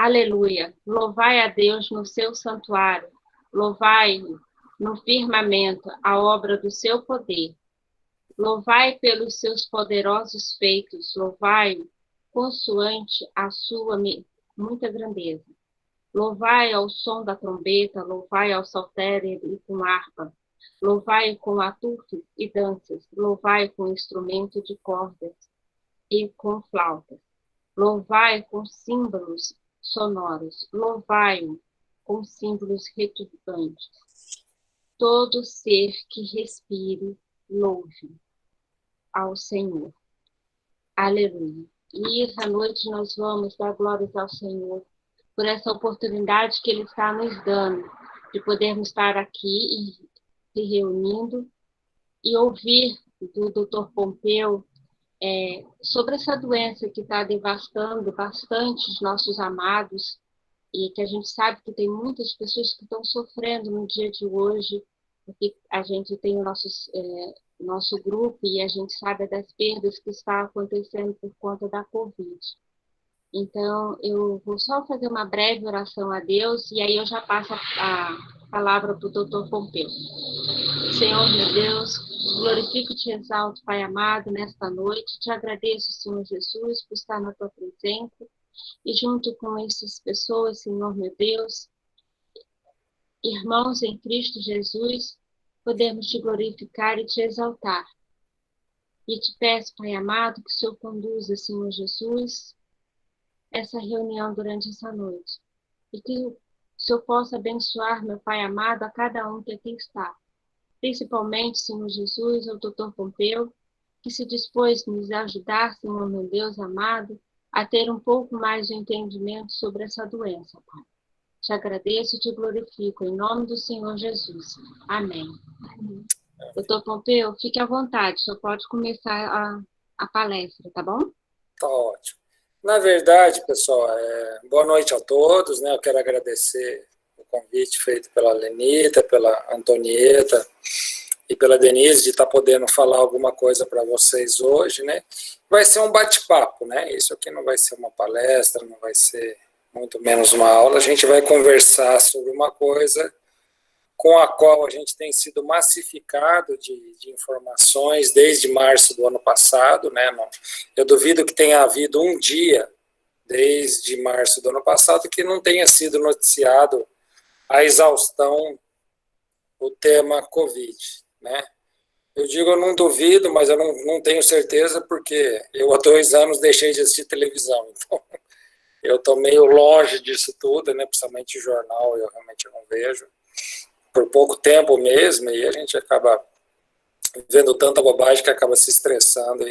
Aleluia. Louvai a Deus no seu santuário. Louvai-o no firmamento a obra do seu poder. Louvai pelos seus poderosos feitos. Louvai-o consoante a sua muita grandeza. Louvai ao som da trombeta, louvai ao saltério e com harpa, louvai com atufes e danças, louvai com instrumento de cordas e com flautas, louvai com símbolos sonoros, louvai com símbolos retumbantes. Todo ser que respire, louve ao Senhor. Aleluia. E essa noite nós vamos dar glórias ao Senhor por essa oportunidade que Ele está nos dando, de podermos estar aqui e se reunindo e ouvir do Dr. Pompeu sobre essa doença que está devastando bastante os nossos amados e que a gente sabe que tem muitas pessoas que estão sofrendo no dia de hoje, porque a gente tem o nosso grupo e a gente sabe das perdas que estão acontecendo por conta da Covid. Então, eu vou só fazer uma breve oração a Deus e aí eu já passo a palavra para o Dr. Pompeu. Senhor, meu Deus, glorifico e te exalto, Pai amado, nesta noite. Te agradeço, Senhor Jesus, por estar na tua presença e junto com essas pessoas, Senhor, meu Deus, irmãos em Cristo Jesus, podemos te glorificar e te exaltar. E te peço, Pai amado, que o Senhor conduza, Senhor Jesus, essa reunião durante essa noite. E que o Senhor possa abençoar, meu Pai amado, a cada um que aqui está. Principalmente, Senhor Jesus, ao Dr. Pompeu, que se dispôs a nos ajudar, Senhor, meu Deus amado, a ter um pouco mais de entendimento sobre essa doença, Pai. Te agradeço e te glorifico, em nome do Senhor Jesus. Amém. Dr. Pompeu, fique à vontade, o senhor pode começar a palestra, tá bom? Tá ótimo. Na verdade, pessoal, boa noite a todos, né? Eu quero agradecer o convite feito pela Lenita, pela Antonieta e pela Denise de estar podendo falar alguma coisa para vocês hoje, né? Vai ser um bate-papo, né? Isso aqui não vai ser uma palestra, não vai ser muito menos uma aula, a gente vai conversar sobre uma coisa com a qual a gente tem sido massificado de informações desde março do ano passado, né? Eu duvido que tenha havido um dia, desde março do ano passado, que não tenha sido noticiado a exaustão o tema Covid, né? Eu digo, eu não duvido, mas eu não tenho certeza, porque eu há 2 anos deixei de assistir televisão, então eu estou meio longe disso tudo, né? Principalmente jornal, eu realmente não vejo, por pouco tempo mesmo, e a gente acaba vendo tanta bobagem que acaba se estressando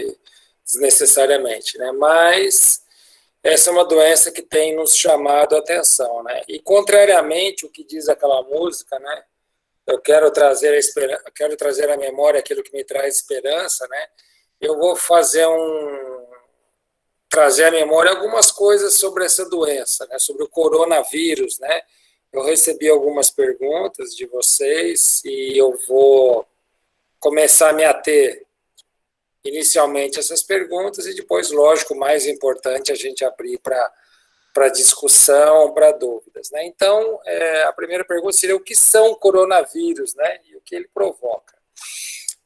desnecessariamente, né? Mas essa é uma doença que tem nos chamado a atenção, né? E contrariamente ao que diz aquela música, né? Eu quero trazer à memória aquilo que me traz esperança, né? Eu vou trazer à memória algumas coisas sobre essa doença, né? Sobre o coronavírus, né? Eu recebi algumas perguntas de vocês e eu vou começar a me ater inicialmente essas perguntas e depois, lógico, o mais importante, a gente abrir para discussão, para dúvidas, né? Então, a primeira pergunta seria o que são coronavírus, né? E o que ele provoca.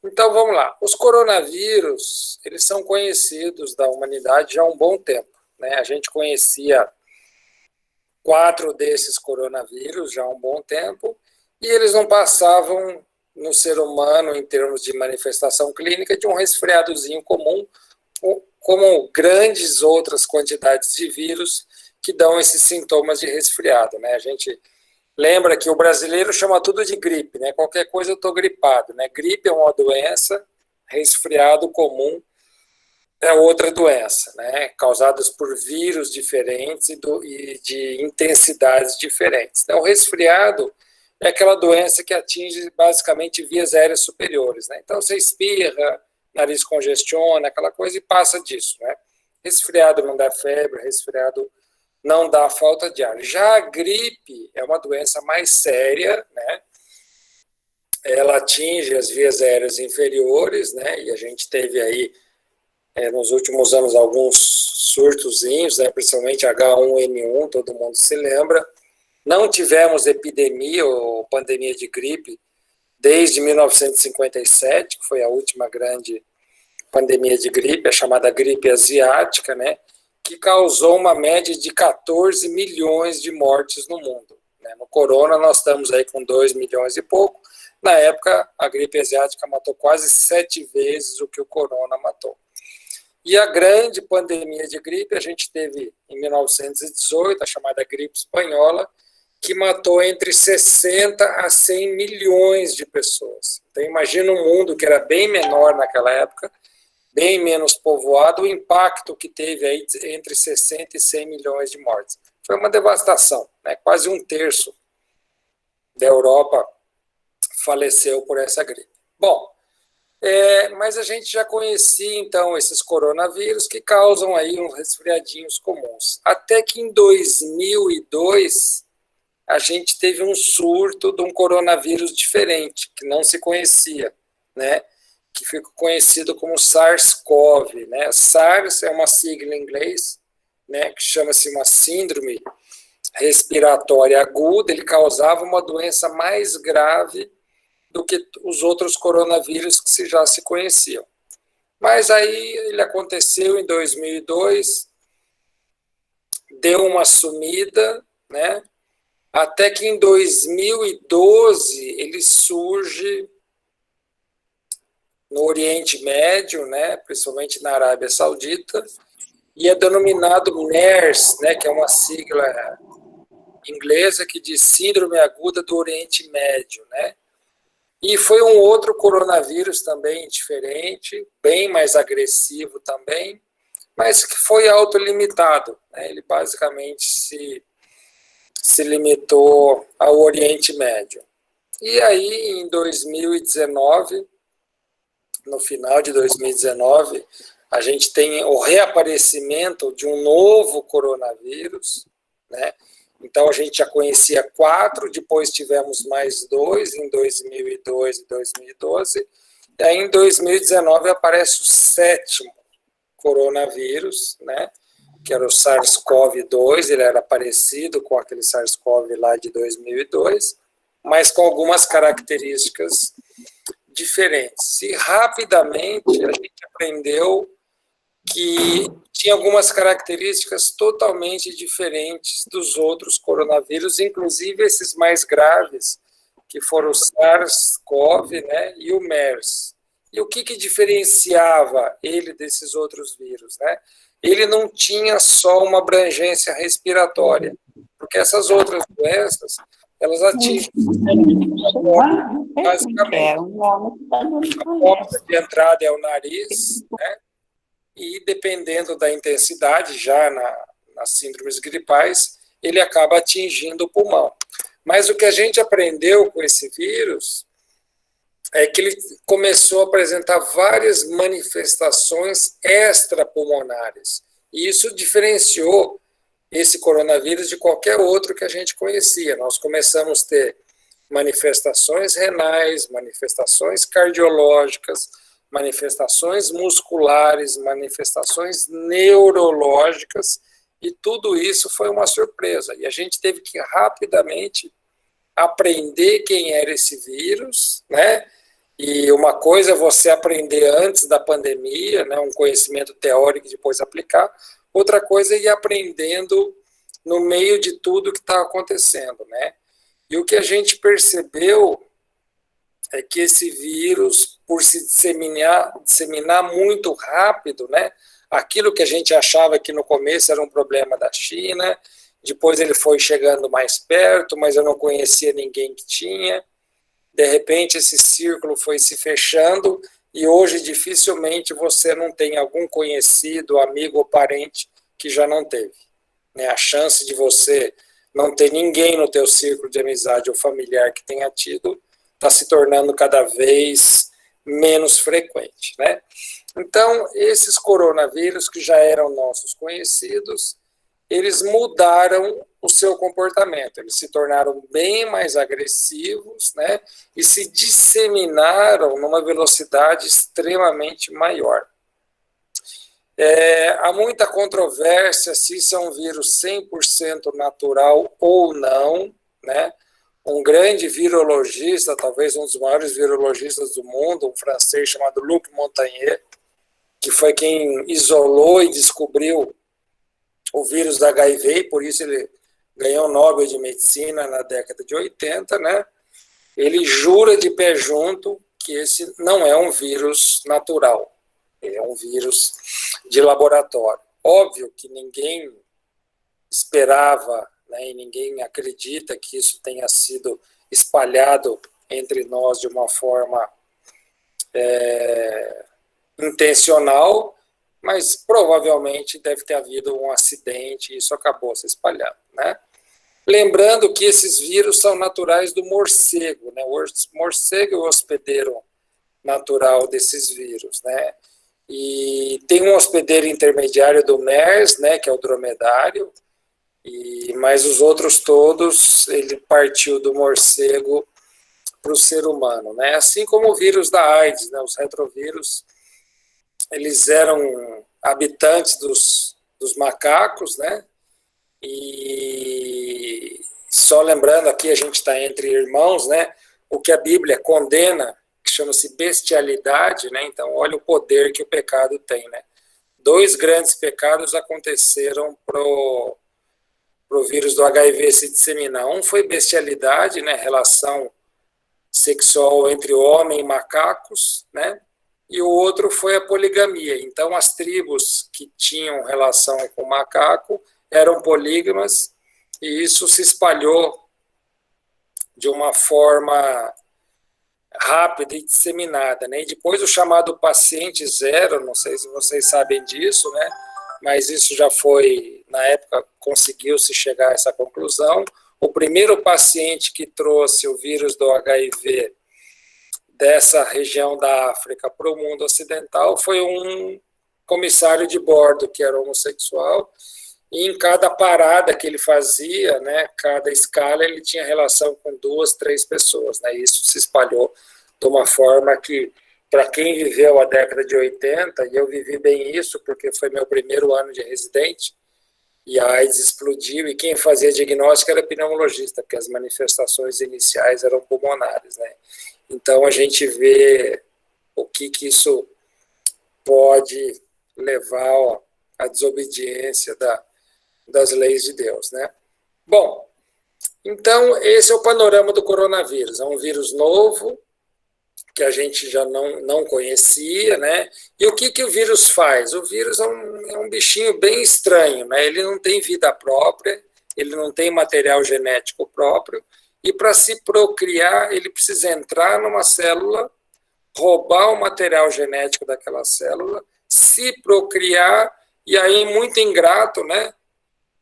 Então, vamos lá. Os coronavírus, eles são conhecidos da humanidade já há um bom tempo, né? A gente conhecia 4 desses coronavírus já há um bom tempo, e eles não passavam no ser humano, em termos de manifestação clínica, de um resfriadozinho comum, como grandes outras quantidades de vírus que dão esses sintomas de resfriado, né? A gente lembra que o brasileiro chama tudo de gripe, né? Qualquer coisa eu estou gripado, né? Gripe é uma doença, resfriado comum é outra doença, né? Causadas por vírus diferentes e de intensidades diferentes. Então, o resfriado é aquela doença que atinge basicamente vias aéreas superiores, né? Então, você espirra, nariz congestiona, aquela coisa, e passa disso, né? Resfriado não dá febre, resfriado não dá falta de ar. Já a gripe é uma doença mais séria, né? Ela atinge as vias aéreas inferiores, né? E a gente teve aí nos últimos anos alguns surtozinhos, né, principalmente H1N1, todo mundo se lembra. Não tivemos epidemia ou pandemia de gripe desde 1957, que foi a última grande pandemia de gripe, a chamada gripe asiática, né, que causou uma média de 14 milhões de mortes no mundo. Né? No corona nós estamos aí com 2 milhões e pouco. Na época, a gripe asiática matou quase 7 vezes o que o corona matou. E a grande pandemia de gripe a gente teve em 1918, a chamada gripe espanhola, que matou entre 60 a 100 milhões de pessoas. Então, imagina um mundo que era bem menor naquela época, bem menos povoado, o impacto que teve aí entre 60 e 100 milhões de mortes. Foi uma devastação, né? Quase um terço da Europa faleceu por essa gripe. Bom, mas a gente já conhecia, então, esses coronavírus que causam aí uns resfriadinhos comuns. Até que em 2002, a gente teve um surto de um coronavírus diferente, que não se conhecia, né? Que ficou conhecido como SARS-CoV, né? SARS é uma sigla em inglês, né? Que chama-se uma síndrome respiratória aguda. Ele causava uma doença mais grave do que os outros coronavírus que já se conheciam. Mas aí ele aconteceu em 2002, deu uma sumida, né? Até que em 2012 ele surge no Oriente Médio, né, principalmente na Arábia Saudita, e é denominado MERS, né, que é uma sigla inglesa que diz Síndrome Aguda do Oriente Médio, né? E foi um outro coronavírus também diferente, bem mais agressivo também, mas que foi autolimitado, né? Ele basicamente se limitou ao Oriente Médio. E aí, em 2019, no final de 2019, a gente tem o reaparecimento de um novo coronavírus, né? Então, a gente já conhecia 4, depois tivemos mais 2 em 2002 e 2012, e aí em 2019 aparece o 7º coronavírus, né? Que era o SARS-CoV-2, ele era parecido com aquele SARS-CoV lá de 2002, mas com algumas características diferentes. E rapidamente a gente aprendeu que tinha algumas características totalmente diferentes dos outros coronavírus, inclusive esses mais graves, que foram o SARS-CoV, né, e o MERS. E o que diferenciava ele desses outros vírus, né? Ele não tinha só uma abrangência respiratória, porque essas outras doenças, elas atingem basicamente. A porta de entrada é o nariz, né? E dependendo da intensidade, já nas síndromes gripais, ele acaba atingindo o pulmão. Mas o que a gente aprendeu com esse vírus é que ele começou a apresentar várias manifestações extrapulmonares. E isso diferenciou esse coronavírus de qualquer outro que a gente conhecia. Nós começamos a ter manifestações renais, manifestações cardiológicas, manifestações musculares, manifestações neurológicas, e tudo isso foi uma surpresa. E a gente teve que rapidamente aprender quem era esse vírus, né? E uma coisa é você aprender antes da pandemia, né, um conhecimento teórico e depois aplicar. Outra coisa é ir aprendendo no meio de tudo que está acontecendo, né? E o que a gente percebeu é que esse vírus, por se disseminar muito rápido, né? Aquilo que a gente achava que no começo era um problema da China, depois ele foi chegando mais perto, mas eu não conhecia ninguém que tinha. De repente, esse círculo foi se fechando e hoje dificilmente você não tem algum conhecido, amigo ou parente que já não teve. Né? A chance de você não ter ninguém no teu círculo de amizade ou familiar que tenha tido está se tornando cada vez menos frequente. Né? Então, esses coronavírus que já eram nossos conhecidos, eles mudaram o seu comportamento, eles se tornaram bem mais agressivos, né, e se disseminaram numa velocidade extremamente maior. Há muita controvérsia se isso é um vírus 100% natural ou não, né? Um grande virologista, talvez um dos maiores virologistas do mundo, um francês chamado Luc Montagnier, que foi quem isolou e descobriu o vírus da HIV, e por isso ele ganhou o Nobel de Medicina na década de 80, né? Ele jura de pé junto que esse não é um vírus natural, é um vírus de laboratório. Óbvio que ninguém esperava, né, e ninguém acredita que isso tenha sido espalhado entre nós de uma forma intencional, mas provavelmente deve ter havido um acidente e isso acabou se espalhando, né? Lembrando que esses vírus são naturais do morcego, né? O morcego é o hospedeiro natural desses vírus, né? E tem um hospedeiro intermediário do MERS, né, que é o dromedário, mas os outros todos, ele partiu do morcego para o ser humano, né? Assim como o vírus da AIDS, né? Os retrovírus, eles eram habitantes dos macacos, né? E só lembrando aqui, a gente está entre irmãos, né? O que a Bíblia condena, que chama-se bestialidade, né? Então, olha o poder que o pecado tem, né? 2 grandes pecados aconteceram pro vírus do HIV se disseminar. Um foi bestialidade, né? Relação sexual entre homem e macacos, né? E o outro foi a poligamia. Então, as tribos que tinham relação com o macaco eram polígamas, e isso se espalhou de uma forma rápida e disseminada, né? E depois o chamado paciente zero, não sei se vocês sabem disso, né? Mas isso já foi, na época, conseguiu-se chegar a essa conclusão. O primeiro paciente que trouxe o vírus do HIV dessa região da África para o mundo ocidental foi um comissário de bordo que era homossexual, e em cada parada que ele fazia, né, cada escala, ele tinha relação com 2, 3 pessoas, né? Isso se espalhou de uma forma que, para quem viveu a década de 80, e eu vivi bem isso porque foi meu primeiro ano de residente, e a AIDS explodiu, e quem fazia diagnóstico era pneumologista, porque as manifestações iniciais eram pulmonares, né? Então a gente vê o que isso pode levar à desobediência das leis de Deus, né? Bom, então esse é o panorama do coronavírus. É um vírus novo, que a gente já não conhecia, né? E o que o vírus faz? O vírus é um bichinho bem estranho, né? Ele não tem vida própria, ele não tem material genético próprio, e para se procriar, ele precisa entrar numa célula, roubar o material genético daquela célula, se procriar, e aí, muito ingrato, né?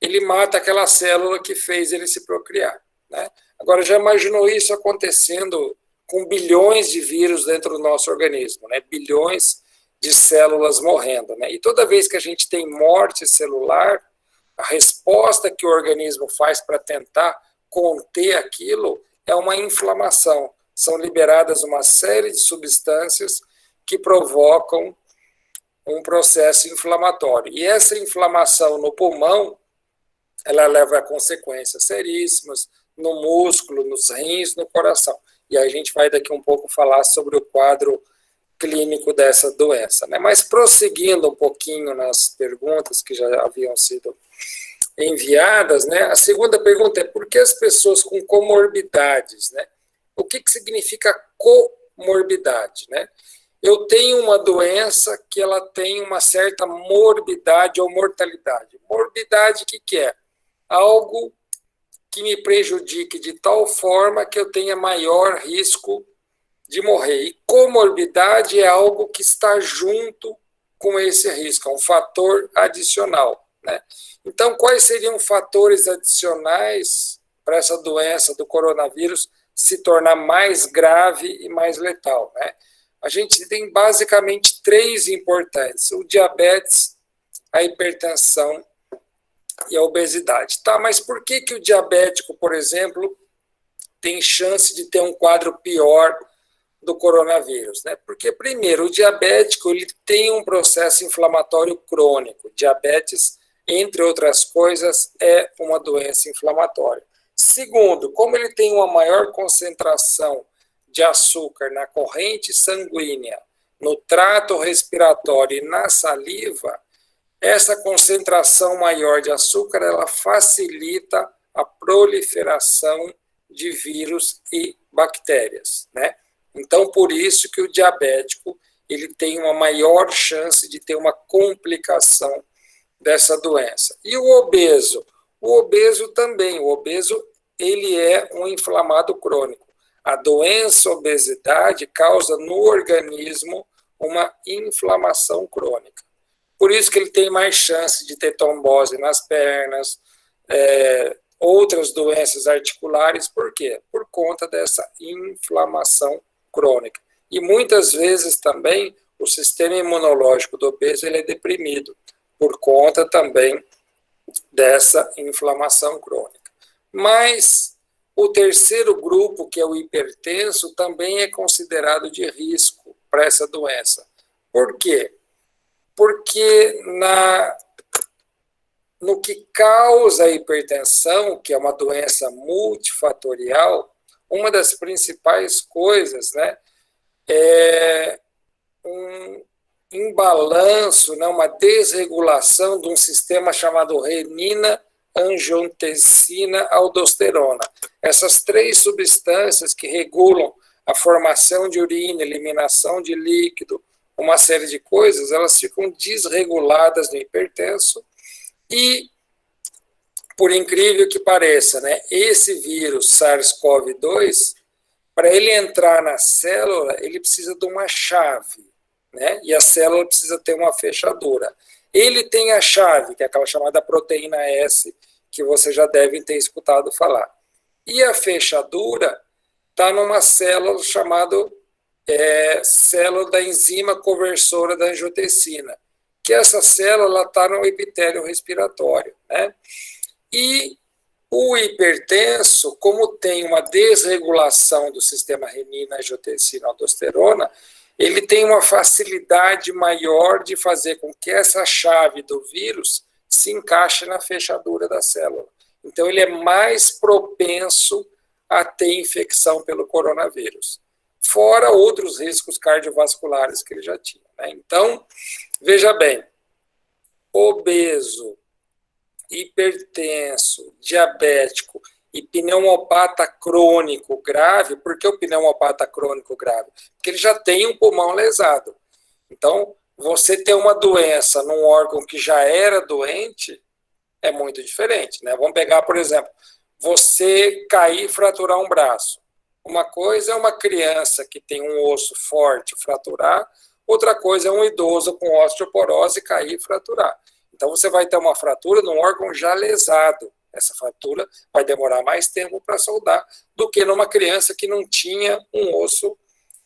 Ele mata aquela célula que fez ele se procriar, né? Agora, já imaginou isso acontecendo com bilhões de vírus dentro do nosso organismo, né? Bilhões de células morrendo, né? E toda vez que a gente tem morte celular, a resposta que o organismo faz para tentar conter aquilo é uma inflamação. São liberadas uma série de substâncias que provocam um processo inflamatório. E essa inflamação no pulmão, ela leva a consequências seríssimas no músculo, nos rins, no coração. E aí a gente vai daqui um pouco falar sobre o quadro clínico dessa doença, né? Mas prosseguindo um pouquinho nas perguntas que já haviam sido enviadas, né? A segunda pergunta é: por que as pessoas com comorbidades, né? O que significa comorbidade, né? Eu tenho uma doença que ela tem uma certa morbidade ou mortalidade. Morbidade, o que é? Algo que me prejudique de tal forma que eu tenha maior risco de morrer. E comorbidade é algo que está junto com esse risco, é um fator adicional, né? Então, quais seriam fatores adicionais para essa doença do coronavírus se tornar mais grave e mais letal, né? A gente tem basicamente 3 importantes: o diabetes, a hipertensão e a obesidade. Tá, mas por que o diabético, por exemplo, tem chance de ter um quadro pior do coronavírus, né? Porque, primeiro, o diabético ele tem um processo inflamatório crônico. Diabetes, entre outras coisas, é uma doença inflamatória. Segundo, como ele tem uma maior concentração de açúcar na corrente sanguínea, no trato respiratório e na saliva, essa concentração maior de açúcar ela facilita a proliferação de vírus e bactérias, né? Então, por isso que o diabético ele tem uma maior chance de ter uma complicação dessa doença. E o obeso? O obeso também. O obeso ele é um inflamado crônico. A doença obesidade causa no organismo uma inflamação crônica. Por isso que ele tem mais chance de ter trombose nas pernas, outras doenças articulares. Por quê? Por conta dessa inflamação crônica. E muitas vezes também o sistema imunológico do obeso ele é deprimido, por conta também dessa inflamação crônica. Mas o terceiro grupo, que é o hipertenso, também é considerado de risco para essa doença. Por quê? Porque no que causa a hipertensão, que é uma doença multifatorial, uma das principais coisas, né, é um imbalanço, né, uma desregulação de um sistema chamado renina, angiotensina, aldosterona. Essas três substâncias que regulam a formação de urina, eliminação de líquido, uma série de coisas, elas ficam desreguladas no hipertenso e, por incrível que pareça, né, esse vírus SARS-CoV-2, para ele entrar na célula, ele precisa de uma chave, né, e a célula precisa ter uma fechadura. Ele tem a chave, que é aquela chamada proteína S, que vocês já devem ter escutado falar. E a fechadura está numa célula chamada célula da enzima conversora da angiotensina, que essa célula está no epitélio respiratório, né? E o hipertenso, como tem uma desregulação do sistema renina, angiotensina, aldosterona, ele tem uma facilidade maior de fazer com que essa chave do vírus se encaixe na fechadura da célula. Então, ele é mais propenso a ter infecção pelo coronavírus, fora outros riscos cardiovasculares que ele já tinha, né? Então, veja bem, obeso, hipertenso, diabético e pneumopata crônico grave. Por que o pneumopata crônico grave? Porque ele já tem um pulmão lesado. Então, você ter uma doença num órgão que já era doente é muito diferente, né? Vamos pegar, por exemplo, você cair e fraturar um braço. Uma coisa é uma criança que tem um osso forte fraturar, outra coisa é um idoso com osteoporose cair e fraturar. Então, você vai ter uma fratura num órgão já lesado. Essa fratura vai demorar mais tempo para soldar do que numa criança que não tinha um osso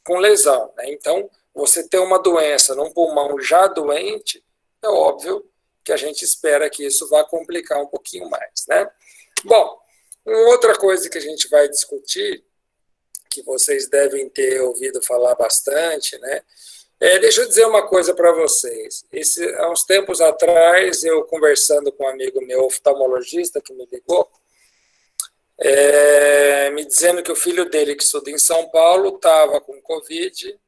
com lesão, né? Então, você ter uma doença num pulmão já doente, é óbvio que a gente espera que isso vá complicar um pouquinho mais, né? Bom, uma outra coisa que a gente vai discutir, que vocês devem ter ouvido falar bastante, né? Deixa eu dizer uma coisa para vocês. Há uns tempos atrás, eu conversando com um amigo meu, oftalmologista, que me ligou, me dizendo que o filho dele, que estuda em São Paulo, estava com Covid,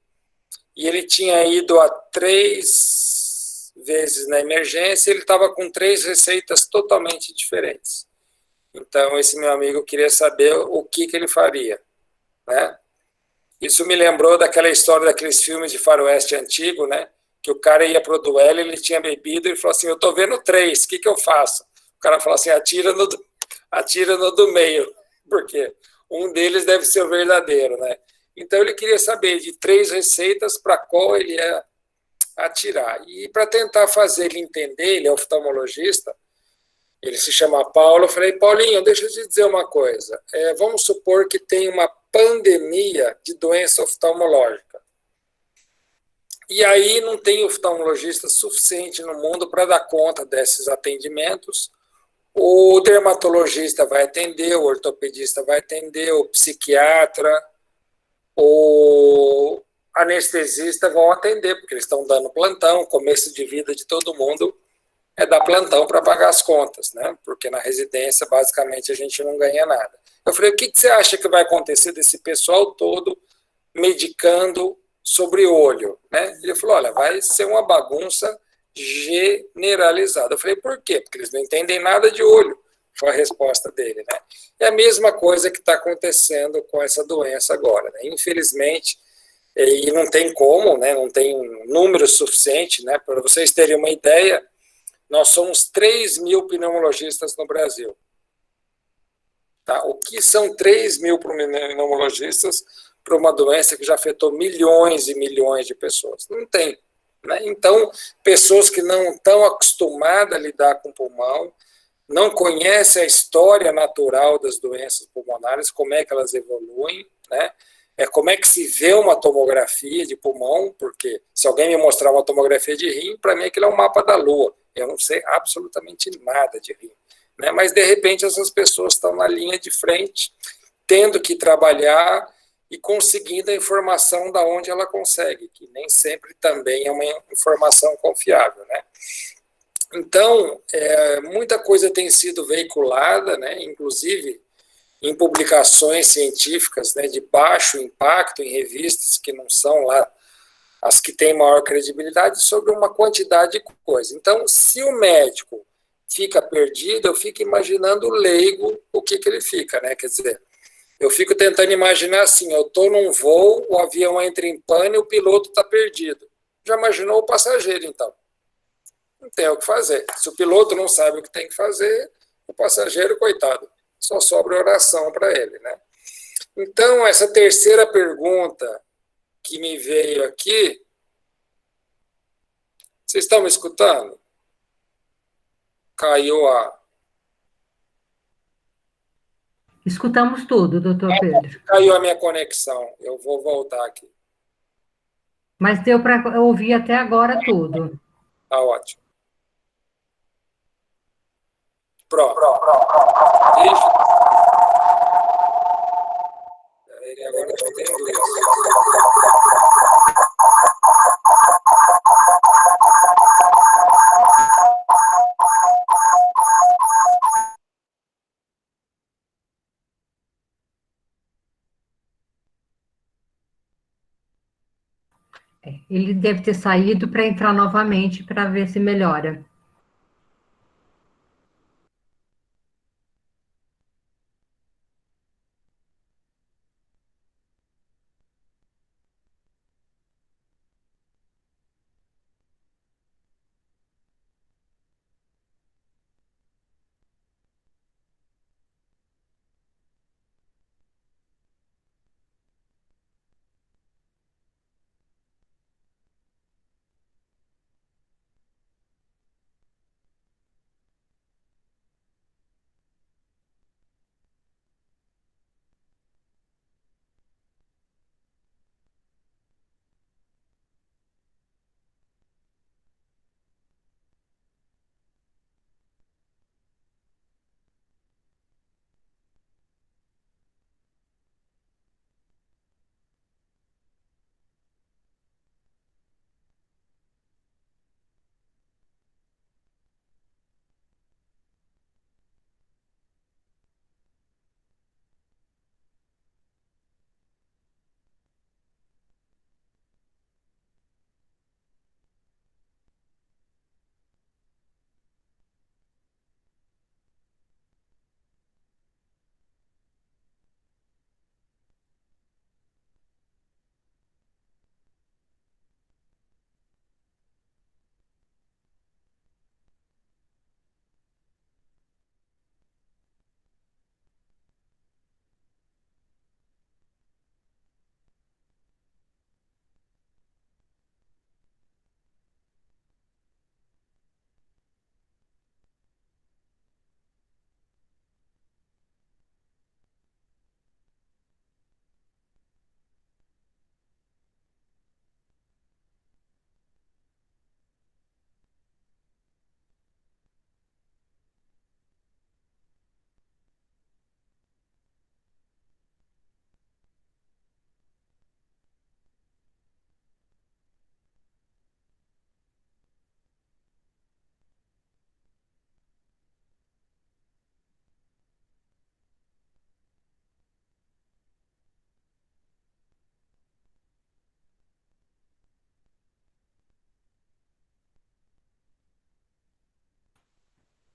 e ele tinha ido a 3 vezes na emergência, ele estava com 3 receitas totalmente diferentes. Então, esse meu amigo queria saber o que ele faria, né? Isso me lembrou daquela história daqueles filmes de faroeste antigo, né? Que o cara ia para o duelo, ele tinha bebido e falou assim, eu estou vendo 3, o que eu faço? O cara falou assim, atira no do meio, porque um deles deve ser o verdadeiro, né? Então ele queria saber de 3 receitas para qual ele ia atirar. E para tentar fazer ele entender, ele é oftalmologista, ele se chama Paulo, eu falei, Paulinho, deixa eu te dizer uma coisa, vamos supor que tem uma pandemia de doença oftalmológica. E aí não tem oftalmologista suficiente no mundo para dar conta desses atendimentos. O dermatologista vai atender, o ortopedista vai atender, o psiquiatra, o anestesista vão atender, porque eles estão dando plantão, começo de vida de todo mundo é dar plantão para pagar as contas, né? Porque na residência, basicamente, a gente não ganha nada. Eu falei, o que você acha que vai acontecer desse pessoal todo medicando sobre olho, né? Ele falou, olha, vai ser uma bagunça generalizada. Eu falei, por quê? Porque eles não entendem nada de olho. Foi a resposta dele, né? É a mesma coisa que está acontecendo com essa doença agora, né? Infelizmente, e não tem como, né? Não tem número suficiente, né? Para vocês terem uma ideia, nós somos 3.000 pneumologistas no Brasil. Tá? O que são 3.000 pneumologistas para uma doença que já afetou milhões e milhões de pessoas? Não tem. Né? Então, pessoas que não estão acostumadas a lidar com pulmão, não conhecem a história natural das doenças pulmonares, como é que elas evoluem, né? Como é que se vê uma tomografia de pulmão, porque se alguém me mostrar uma tomografia de rim, para mim aquilo é um mapa da Lua. Eu não sei absolutamente nada de rim. Né? Mas, de repente, essas pessoas estão na linha de frente, tendo que trabalhar e conseguindo a informação da onde ela consegue, que nem sempre também é uma informação confiável. Né? Então, muita coisa tem sido veiculada, né? Inclusive em publicações científicas, né, de baixo impacto, em revistas que não são lá as que têm maior credibilidade, sobre uma quantidade de coisa. Então, se o médico fica perdido, eu fico imaginando o leigo, o que ele fica, né? Quer dizer, eu fico tentando imaginar assim, eu estou num voo, o avião entra em pane e o piloto está perdido. Já imaginou o passageiro, então? Não tem o que fazer. Se o piloto não sabe o que tem que fazer, o passageiro, coitado, só sobra oração para ele, né? Então, essa terceira pergunta que me veio aqui, vocês estão me escutando? Caiu a... Escutamos tudo, doutor Pedro. Caiu a minha conexão. Eu vou voltar aqui. Mas deu para ouvir até agora tudo. Tá ótimo. Pronto. Deixa. Agora eu tenho dúvida. Ele deve ter saído para entrar novamente para ver se melhora.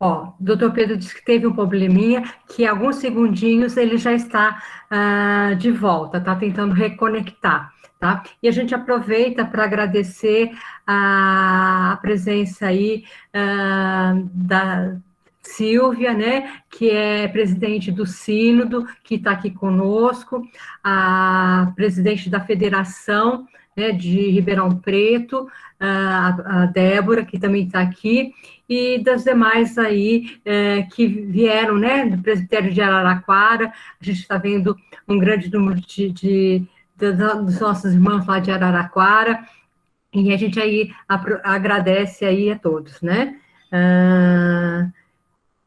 Ó, o doutor Pedro disse que teve um probleminha, que em alguns segundinhos ele já está de volta, está tentando reconectar, tá? E a gente aproveita para agradecer a presença aí da Silvia, né, que é presidente do Sínodo, que está aqui conosco, a presidente da Federação, né, de Ribeirão Preto, a Débora, que também está aqui, e das demais aí que vieram, né, do presbitério de Araraquara. A gente está vendo um grande número dos nossos irmãos lá de Araraquara, e a gente aí agradece aí a todos, né?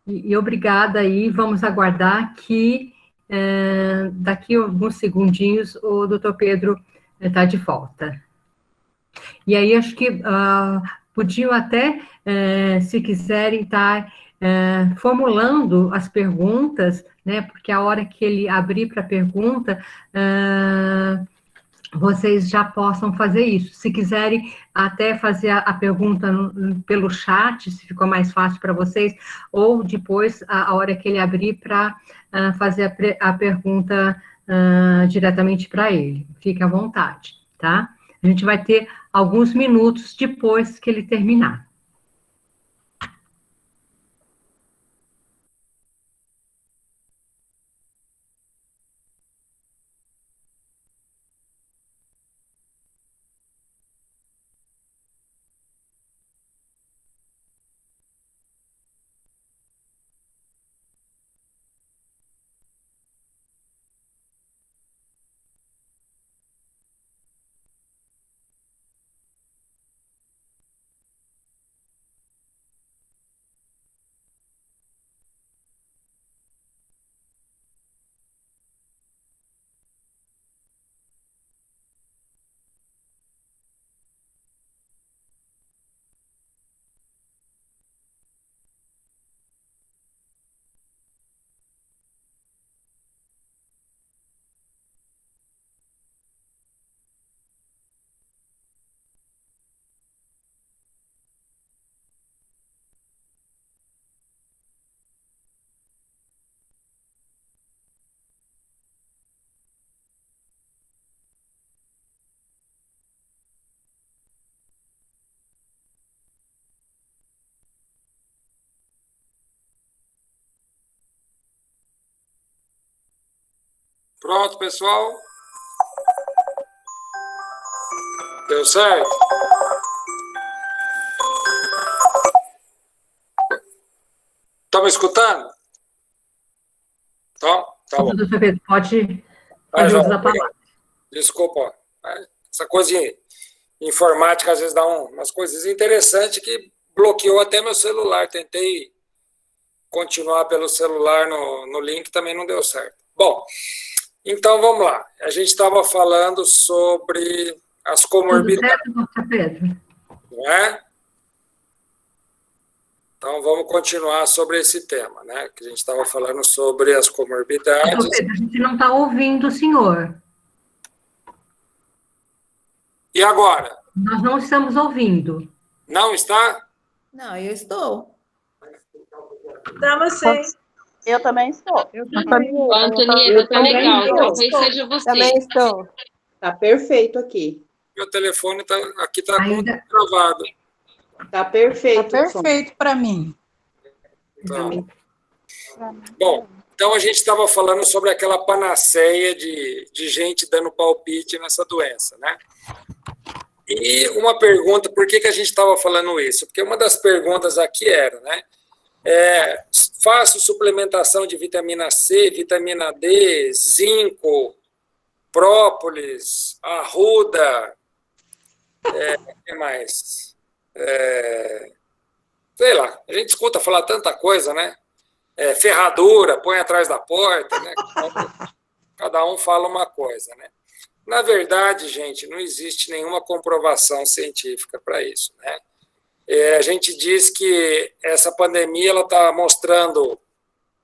E obrigada aí, vamos aguardar que daqui a alguns segundinhos o doutor Pedro está de volta. E aí, acho que podiam até, se quiserem, estar formulando as perguntas, né? Porque a hora que ele abrir para a pergunta, vocês já possam fazer isso. Se quiserem até fazer a pergunta pelo chat, se ficou mais fácil para vocês, ou depois, a hora que ele abrir, para fazer a pergunta diretamente para ele. Fique à vontade, tá? A gente vai ter alguns minutos depois que ele terminar. Pronto, pessoal? Deu certo? Estão me escutando? Então, tá bom. Doutor Pedro, pode João, usar a palavra. Desculpa. Essa coisa de informática às vezes dá umas coisas interessantes que bloqueou até meu celular. Tentei continuar pelo celular no link, também não deu certo. Bom, então vamos lá. A gente estava falando sobre as comorbidades. Tudo certo, doutor Pedro? Não é? Então vamos continuar sobre esse tema, né? Que a gente estava falando sobre as comorbidades. Doutor Pedro, a gente não está ouvindo o senhor. E agora? Nós não estamos ouvindo. Não está? Não, eu estou. Estamos sim. Eu também estou. Antonieta, tá legal. Talvez seja você. Também estou. Tá perfeito aqui. Meu telefone aqui está Ainda... travado. Tá perfeito. Tá perfeito para mim. Então, bom, então a gente estava falando sobre aquela panaceia de gente dando palpite nessa doença, né? E uma pergunta, por que a gente estava falando isso? Porque uma das perguntas aqui era, né? Faço suplementação de vitamina C, vitamina D, zinco, própolis, arruda, o que mais? Sei lá, a gente escuta falar tanta coisa, né? Ferradura, põe atrás da porta, né? Cada um fala uma coisa, né? Na verdade, gente, não existe nenhuma comprovação científica para isso, né? A gente diz que essa pandemia ela está mostrando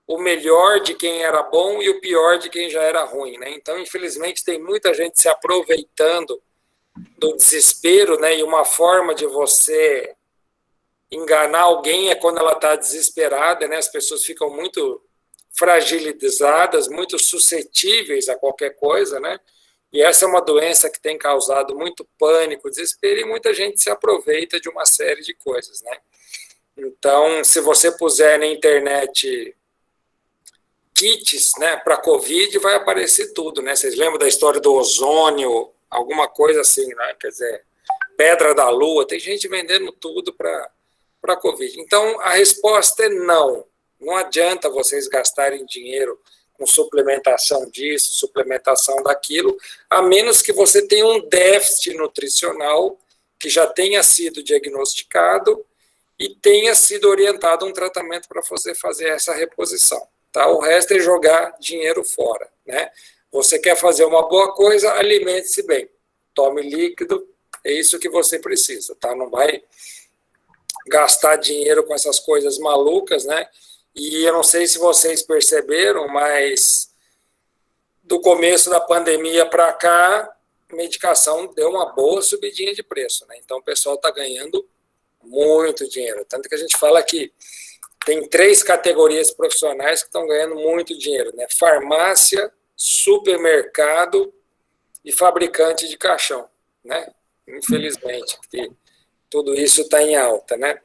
o melhor de quem era bom e o pior de quem já era ruim, né? Então, infelizmente, tem muita gente se aproveitando do desespero, né? E uma forma de você enganar alguém é quando ela está desesperada, né? As pessoas ficam muito fragilizadas, muito suscetíveis a qualquer coisa, né? E essa é uma doença que tem causado muito pânico, desespero, e muita gente se aproveita de uma série de coisas, né? Então, se você puser na internet kits, né, para Covid, vai aparecer tudo, né? Vocês lembram da história do ozônio, alguma coisa assim, né? Quer dizer, pedra da lua, tem gente vendendo tudo para Covid. Então, a resposta é não. Não adianta vocês gastarem dinheiro com suplementação disso, suplementação daquilo, a menos que você tenha um déficit nutricional que já tenha sido diagnosticado e tenha sido orientado a um tratamento para você fazer essa reposição. Tá? O resto é jogar dinheiro fora, né? Você quer fazer uma boa coisa, alimente-se bem. Tome líquido, é isso que você precisa, tá? Não vai gastar dinheiro com essas coisas malucas, né? E eu não sei se vocês perceberam, mas do começo da pandemia para cá, a medicação deu uma boa subidinha de preço, né? Então o pessoal está ganhando muito dinheiro. Tanto que a gente fala que tem 3 categorias profissionais que estão ganhando muito dinheiro, né? Farmácia, supermercado e fabricante de caixão, né? Infelizmente, porque tudo isso está em alta, né?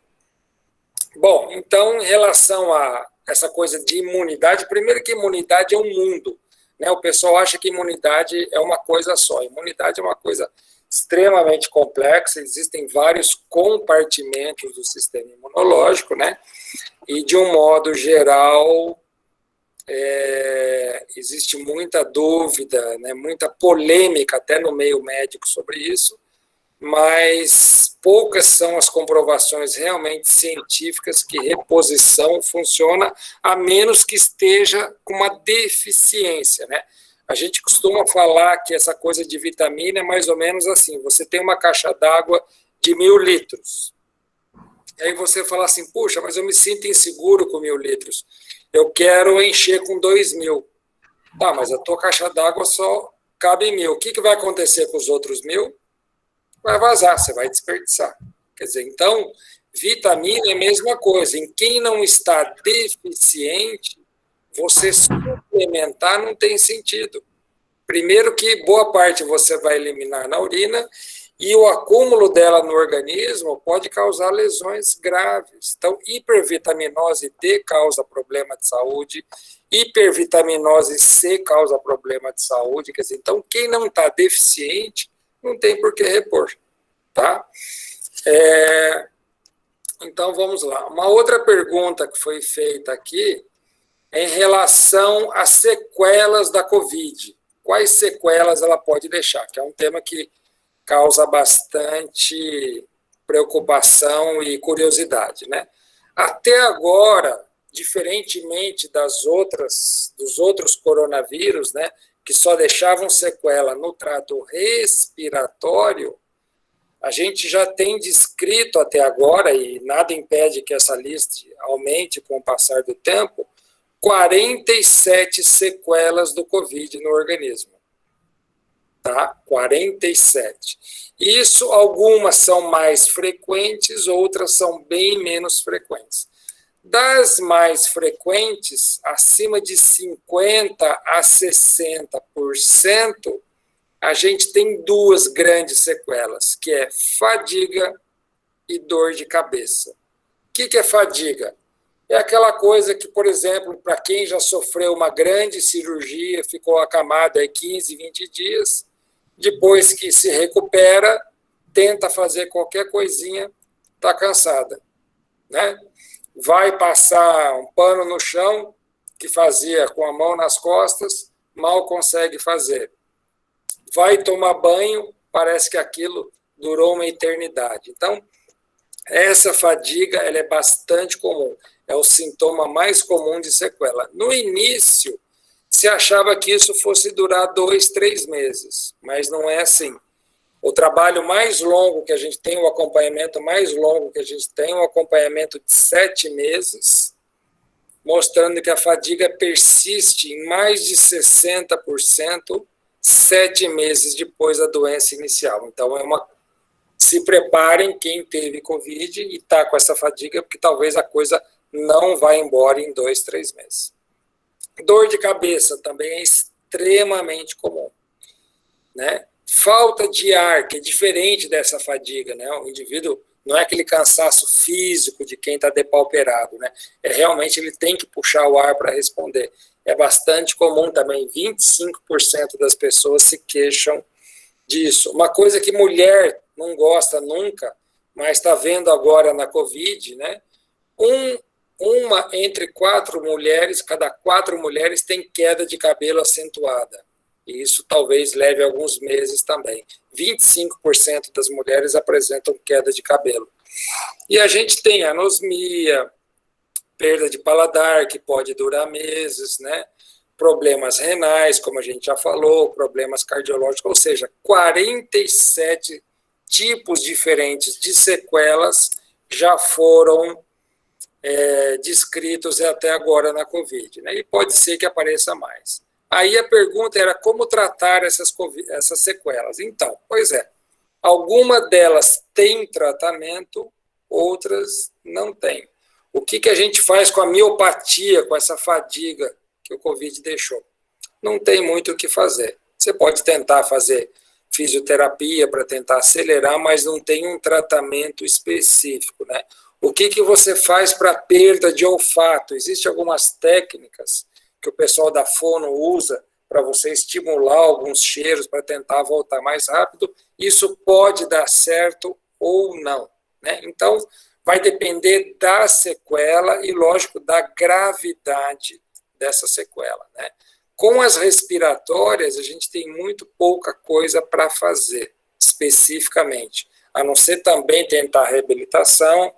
Bom, então, em relação a essa coisa de imunidade, primeiro que imunidade é um mundo, né? O pessoal acha que imunidade é uma coisa só. Imunidade é uma coisa extremamente complexa, existem vários compartimentos do sistema imunológico, né? E, de um modo geral, existe muita dúvida, né? Muita polêmica até no meio médico sobre isso, mas poucas são as comprovações realmente científicas que reposição funciona, a menos que esteja com uma deficiência, né? A gente costuma falar que essa coisa de vitamina é mais ou menos assim, você tem uma caixa d'água de 1.000 litros, e aí você fala assim, puxa, mas eu me sinto inseguro com 1.000 litros, eu quero encher com 2.000, tá, mas a tua caixa d'água só cabe 1.000, o que vai acontecer com os outros 1.000? Vai vazar, você vai desperdiçar. Quer dizer, então, vitamina é a mesma coisa. Em quem não está deficiente, você suplementar não tem sentido. Primeiro que boa parte você vai eliminar na urina e o acúmulo dela no organismo pode causar lesões graves. Então, hipervitaminose D causa problema de saúde, hipervitaminose C causa problema de saúde. Quer dizer, então, quem não está deficiente, não tem por que repor, tá? Então, vamos lá. Uma outra pergunta que foi feita aqui é em relação às sequelas da Covid. Quais sequelas ela pode deixar? Que é um tema que causa bastante preocupação e curiosidade, né? Até agora, diferentemente dos outros coronavírus, né, que só deixavam sequela no trato respiratório, a gente já tem descrito até agora, e nada impede que essa lista aumente com o passar do tempo, 47 sequelas do Covid no organismo. Tá? 47. Isso, algumas são mais frequentes, outras são bem menos frequentes. Das mais frequentes, acima de 50% a 60%, a gente tem 2 grandes sequelas, que é fadiga e dor de cabeça. O que é fadiga? É aquela coisa que, por exemplo, para quem já sofreu uma grande cirurgia, ficou acamado aí 15, 20 dias, depois que se recupera, tenta fazer qualquer coisinha, está cansada, né? Vai passar um pano no chão, que fazia com a mão nas costas, mal consegue fazer. Vai tomar banho, parece que aquilo durou uma eternidade. Então, essa fadiga ela é bastante comum, é o sintoma mais comum de sequela. No início, se achava que isso fosse durar 2, 3 meses, mas não é assim. O trabalho mais longo que a gente tem, o acompanhamento mais longo que a gente tem, um acompanhamento de 7 meses, mostrando que a fadiga persiste em mais de 60%, 7 meses depois da doença inicial. Então, é uma se preparem, quem teve Covid e está com essa fadiga, porque talvez a coisa não vá embora em 2, 3 meses. Dor de cabeça também é extremamente comum, né? Falta de ar, que é diferente dessa fadiga, né? O indivíduo não é aquele cansaço físico de quem está depauperado, né? É realmente ele tem que puxar o ar para responder. É bastante comum também, 25% das pessoas se queixam disso. Uma coisa que mulher não gosta nunca, mas está vendo agora na Covid, né? Uma entre 4 mulheres, cada 4 mulheres tem queda de cabelo acentuada. E isso talvez leve alguns meses também. 25% das mulheres apresentam queda de cabelo. E a gente tem anosmia, perda de paladar, que pode durar meses, né? Problemas renais, como a gente já falou, problemas cardiológicos, ou seja, 47 tipos diferentes de sequelas já foram descritos até agora na Covid, né? E pode ser que apareça mais. Aí a pergunta era como tratar essas sequelas. Então, pois é, alguma delas tem tratamento, outras não tem. O que a gente faz com a miopatia, com essa fadiga que o Covid deixou? Não tem muito o que fazer. Você pode tentar fazer fisioterapia para tentar acelerar, mas não tem um tratamento específico, né? O que você faz para perda de olfato? Existem algumas técnicas que o pessoal da fono usa para você estimular alguns cheiros para tentar voltar mais rápido. Isso pode dar certo ou não, né? Então, vai depender da sequela e, lógico, da gravidade dessa sequela, né? Com as respiratórias, a gente tem muito pouca coisa para fazer, especificamente, a não ser também tentar reabilitação.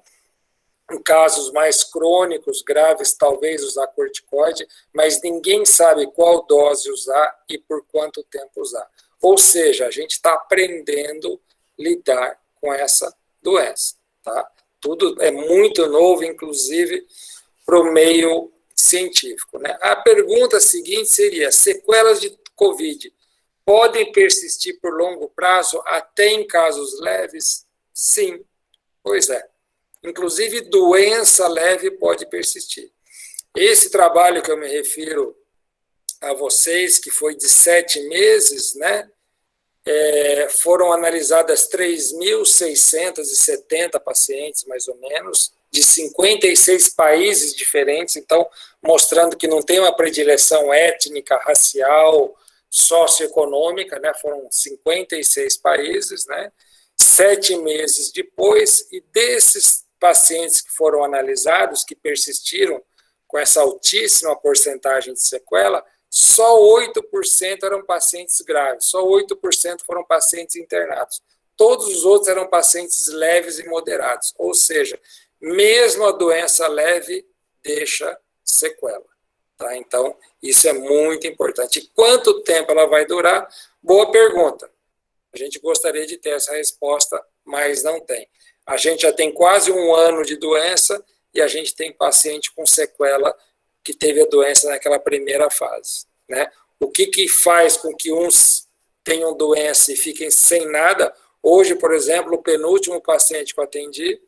Em casos mais crônicos, graves, talvez usar corticoide, mas ninguém sabe qual dose usar e por quanto tempo usar. Ou seja, a gente está aprendendo a lidar com essa doença, tá? Tudo é muito novo, inclusive, para o meio científico, né? A pergunta seguinte seria: sequelas de Covid podem persistir por longo prazo até em casos leves? Sim, pois é. Inclusive, doença leve pode persistir. Esse trabalho que eu me refiro a vocês, que foi de 7 meses, né? Foram analisadas 3.670 pacientes, mais ou menos, de 56 países diferentes, então, mostrando que não tem uma predileção étnica, racial, socioeconômica, né? Foram 56 países, né? 7 meses depois, e desses pacientes que foram analisados, que persistiram com essa altíssima porcentagem de sequela, só 8% eram pacientes graves, só 8% foram pacientes internados. Todos os outros eram pacientes leves e moderados, ou seja, mesmo a doença leve deixa sequela, tá? Então, isso é muito importante. E quanto tempo ela vai durar? Boa pergunta. A gente gostaria de ter essa resposta, mas não tem. A gente já tem quase 1 ano de doença e a gente tem paciente com sequela que teve a doença naquela primeira fase, né? O que faz com que uns tenham doença e fiquem sem nada? Hoje, por exemplo, o penúltimo paciente que eu atendi,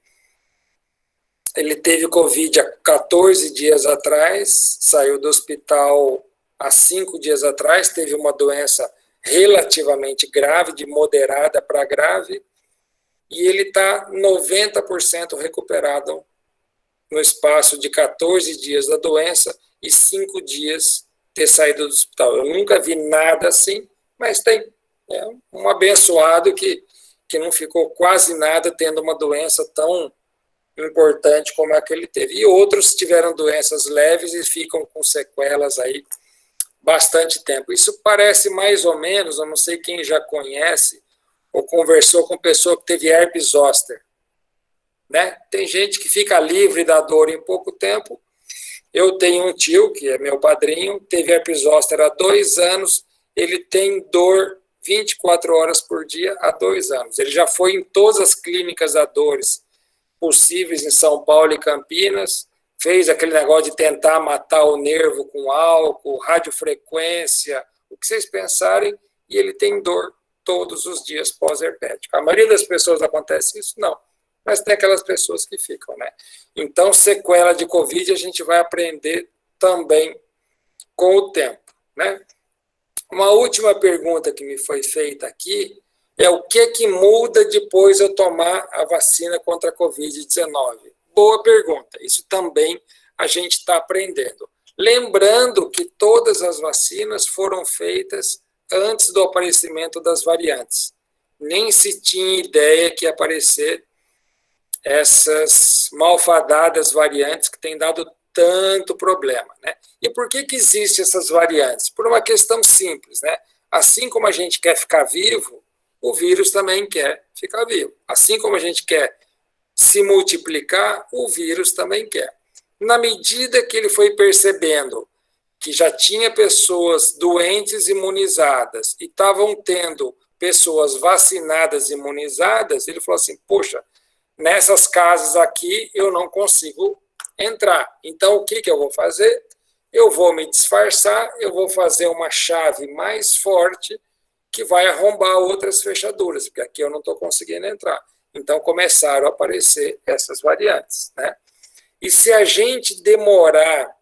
ele teve Covid há 14 dias atrás, saiu do hospital há 5 dias atrás, teve uma doença relativamente grave, de moderada para grave, e ele está 90% recuperado no espaço de 14 dias da doença e 5 dias ter saído do hospital. Eu nunca vi nada assim, mas tem um abençoado que não ficou quase nada tendo uma doença tão importante como a que ele teve. E outros tiveram doenças leves e ficam com sequelas aí bastante tempo. Isso parece mais ou menos, eu não sei quem já conhece ou conversou com pessoa que teve herpes zoster, né? Tem gente que fica livre da dor em pouco tempo. Eu tenho um tio, que é meu padrinho, teve herpes zoster há 2 anos, ele tem dor 24 horas por dia há 2 anos. Ele já foi em todas as clínicas da dores possíveis em São Paulo e Campinas, fez aquele negócio de tentar matar o nervo com álcool, radiofrequência, o que vocês pensarem, e ele tem dor todos os dias pós-herpético. A maioria das pessoas acontece isso? Não. Mas tem aquelas pessoas que ficam, né? Então, sequela de Covid a gente vai aprender também com o tempo, né? Uma última pergunta que me foi feita aqui é o que muda depois eu tomar a vacina contra a Covid-19? Boa pergunta. Isso também a gente está aprendendo. Lembrando que todas as vacinas foram feitas antes do aparecimento das variantes. Nem se tinha ideia que ia aparecer essas malfadadas variantes que têm dado tanto problema, né? E por que existem essas variantes? Por uma questão simples, né? Assim como a gente quer ficar vivo, o vírus também quer ficar vivo. Assim como a gente quer se multiplicar, o vírus também quer. Na medida que ele foi percebendo que já tinha pessoas doentes imunizadas e estavam tendo pessoas vacinadas imunizadas, ele falou assim, poxa, nessas casas aqui eu não consigo entrar. Então, o que eu vou fazer? Eu vou me disfarçar, eu vou fazer uma chave mais forte que vai arrombar outras fechaduras, porque aqui eu não estou conseguindo entrar. Então, começaram a aparecer essas variantes, né? E se a gente demorar,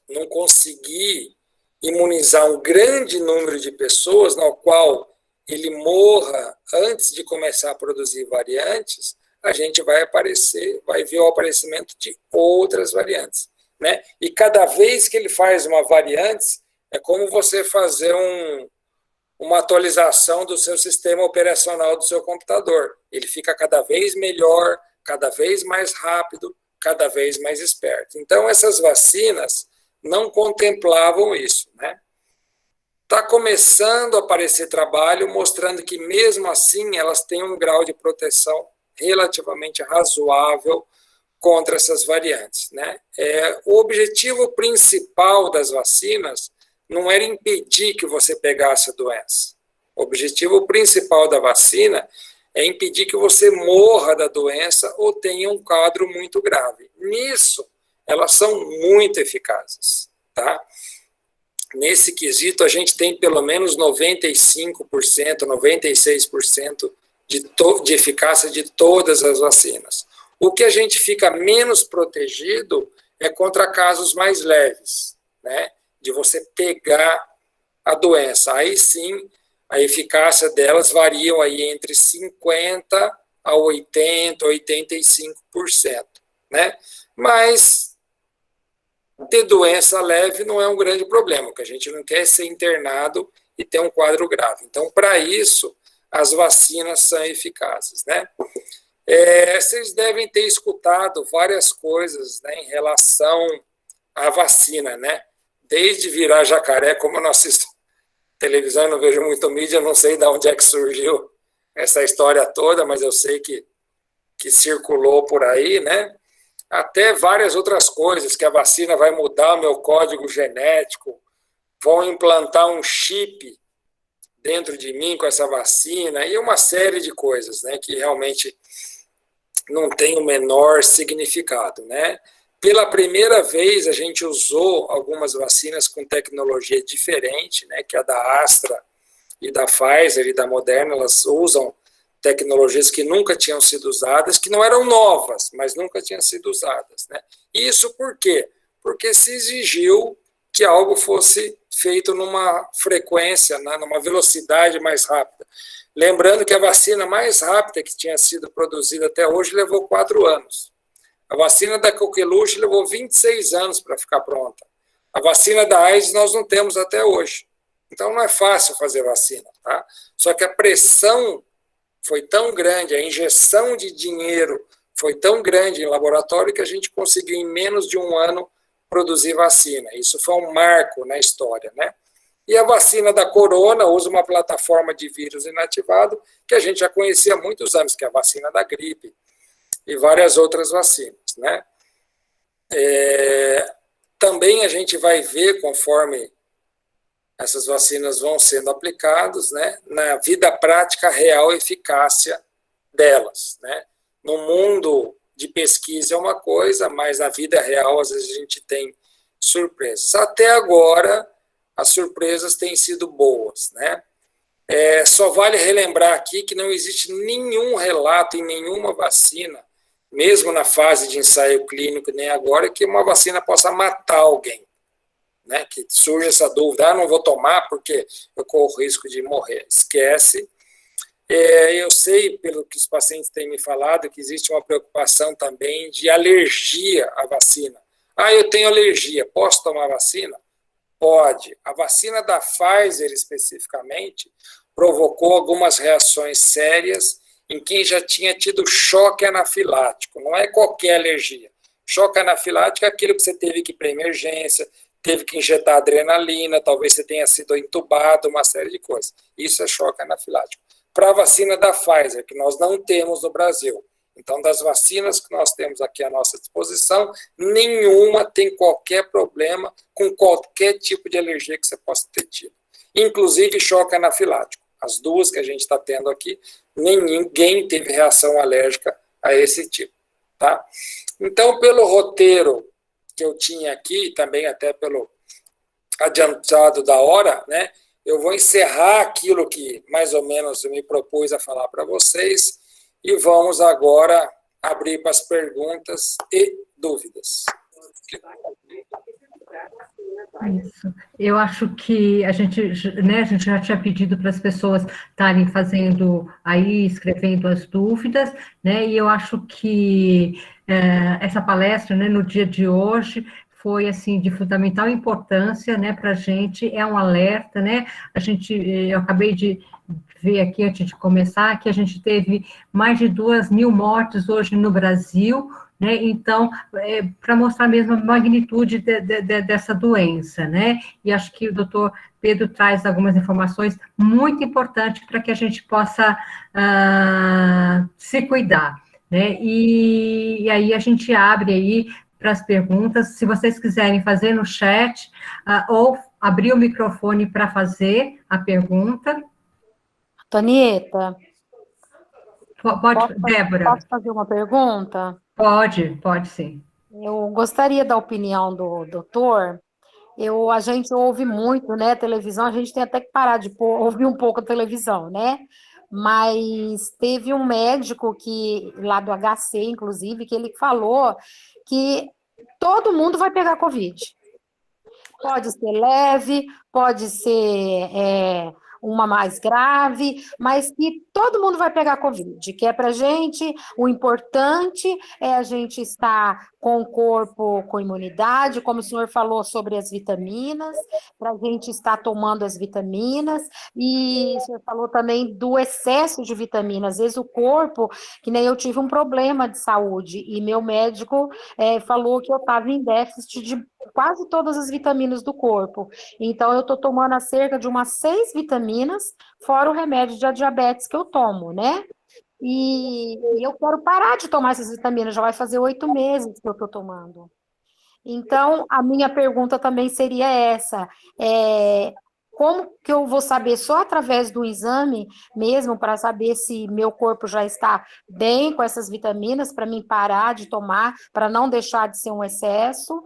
não conseguir imunizar um grande número de pessoas, no qual ele morra antes de começar a produzir variantes, a gente vai ver o aparecimento de outras variantes, né? E cada vez que ele faz uma variante, é como você fazer uma atualização do seu sistema operacional do seu computador. Ele fica cada vez melhor, cada vez mais rápido, cada vez mais esperto. Então, essas vacinas não contemplavam isso, né? Está começando a aparecer trabalho mostrando que, mesmo assim, elas têm um grau de proteção relativamente razoável contra essas variantes, né? O objetivo principal das vacinas não era impedir que você pegasse a doença. O objetivo principal da vacina é impedir que você morra da doença ou tenha um quadro muito grave. Nisso, elas são muito eficazes, tá? Nesse quesito, a gente tem pelo menos 95%, 96% de eficácia de todas as vacinas. O que a gente fica menos protegido é contra casos mais leves, né? De você pegar a doença. Aí sim, a eficácia delas varia aí entre 50% a 80%, 85%, né? Mas ter doença leve não é um grande problema, porque a gente não quer ser internado e ter um quadro grave. Então, para isso, as vacinas são eficazes, né? Vocês devem ter escutado várias coisas, né, em relação à vacina, né? Desde virar jacaré, como eu não assisto televisão, não vejo muito mídia, não sei de onde é que surgiu essa história toda, mas eu sei que circulou por aí, né? Até várias outras coisas, que a vacina vai mudar o meu código genético, vão implantar um chip dentro de mim com essa vacina, e uma série de coisas, né, que realmente não tem o menor significado, né? Pela primeira vez, a gente usou algumas vacinas com tecnologia diferente, né, que a da Astra e da Pfizer e da Moderna, elas usam tecnologias que nunca tinham sido usadas, que não eram novas, mas nunca tinham sido usadas, né? Isso por quê? Porque se exigiu que algo fosse feito numa frequência, né, numa velocidade mais rápida. Lembrando que a vacina mais rápida que tinha sido produzida até hoje levou 4 anos. A vacina da coqueluche levou 26 anos para ficar pronta. A vacina da AIDS nós não temos até hoje. Então não é fácil fazer vacina, tá? Só que a pressão foi tão grande, a injeção de dinheiro foi tão grande em laboratório que a gente conseguiu em menos de 1 ano produzir vacina. Isso foi um marco na história, né? E a vacina da corona usa uma plataforma de vírus inativado que a gente já conhecia há muitos anos, que é a vacina da gripe e várias outras vacinas, né? Também a gente vai ver, conforme essas vacinas vão sendo aplicadas, né, na vida prática, a real eficácia delas, né? No mundo de pesquisa é uma coisa, mas na vida real, às vezes, a gente tem surpresas. Até agora, as surpresas têm sido boas, né? Só vale relembrar aqui que não existe nenhum relato em nenhuma vacina, mesmo na fase de ensaio clínico, nem agora, que uma vacina possa matar alguém. Né? Que surge essa dúvida, não vou tomar porque eu corro risco de morrer. Esquece. Eu sei, pelo que os pacientes têm me falado, que existe uma preocupação também de alergia à vacina. Eu tenho alergia, posso tomar vacina? Pode. A vacina da Pfizer, especificamente, provocou algumas reações sérias em quem já tinha tido choque anafilático. Não é qualquer alergia. Choque anafilático é aquilo que você teve que ir para emergência, teve que injetar adrenalina, talvez você tenha sido entubado, uma série de coisas. Isso é choque anafilático. Para a vacina da Pfizer, que nós não temos no Brasil. Então, das vacinas que nós temos aqui à nossa disposição, nenhuma tem qualquer problema com qualquer tipo de alergia que você possa ter tido. Inclusive choque anafilático. As duas que a gente está tendo aqui, ninguém teve reação alérgica a esse tipo. Tá? Então, pelo roteiro que eu tinha aqui, também até pelo adiantado da hora, né, eu vou encerrar aquilo que mais ou menos eu me propus a falar para vocês e vamos agora abrir para as perguntas e dúvidas. Isso. Eu acho que a gente já tinha pedido para as pessoas estarem fazendo aí, escrevendo as dúvidas, né? E eu acho que essa palestra, né, no dia de hoje, foi, assim, de fundamental importância, né, para a gente, é um alerta, né? Eu acabei de ver aqui, antes de começar, que a gente teve mais de 2.000 mortes hoje no Brasil, né? Então, para mostrar mesmo a magnitude dessa doença, né? E acho que o doutor Pedro traz algumas informações muito importantes para que a gente possa se cuidar, né? E aí a gente abre aí para as perguntas, se vocês quiserem fazer no chat, ou abrir o microfone para fazer a pergunta. Tonieta, Pode, Débora. Posso fazer uma pergunta? Pode sim. Eu gostaria da opinião do doutor. A gente ouve muito, né, televisão, a gente tem até que parar de ouvir um pouco a televisão, né? Mas teve um médico lá do HC, inclusive, que ele falou que todo mundo vai pegar Covid. Pode ser leve, pode ser uma mais grave, mas que todo mundo vai pegar Covid, que é para a gente, o importante é a gente estar com o corpo com imunidade, como o senhor falou sobre as vitaminas, para a gente estar tomando as vitaminas, e o senhor falou também do excesso de vitaminas, às vezes o corpo, que nem eu tive um problema de saúde, e meu médico falou que eu estava em déficit de quase todas as vitaminas do corpo, então eu estou tomando cerca de umas 6 vitaminas, fora o remédio de diabetes que eu tomo, né? E eu quero parar de tomar essas vitaminas, já vai fazer 8 meses que eu estou tomando. Então, a minha pergunta também seria essa, como que eu vou saber só através do exame mesmo, para saber se meu corpo já está bem com essas vitaminas, para mim parar de tomar, para não deixar de ser um excesso,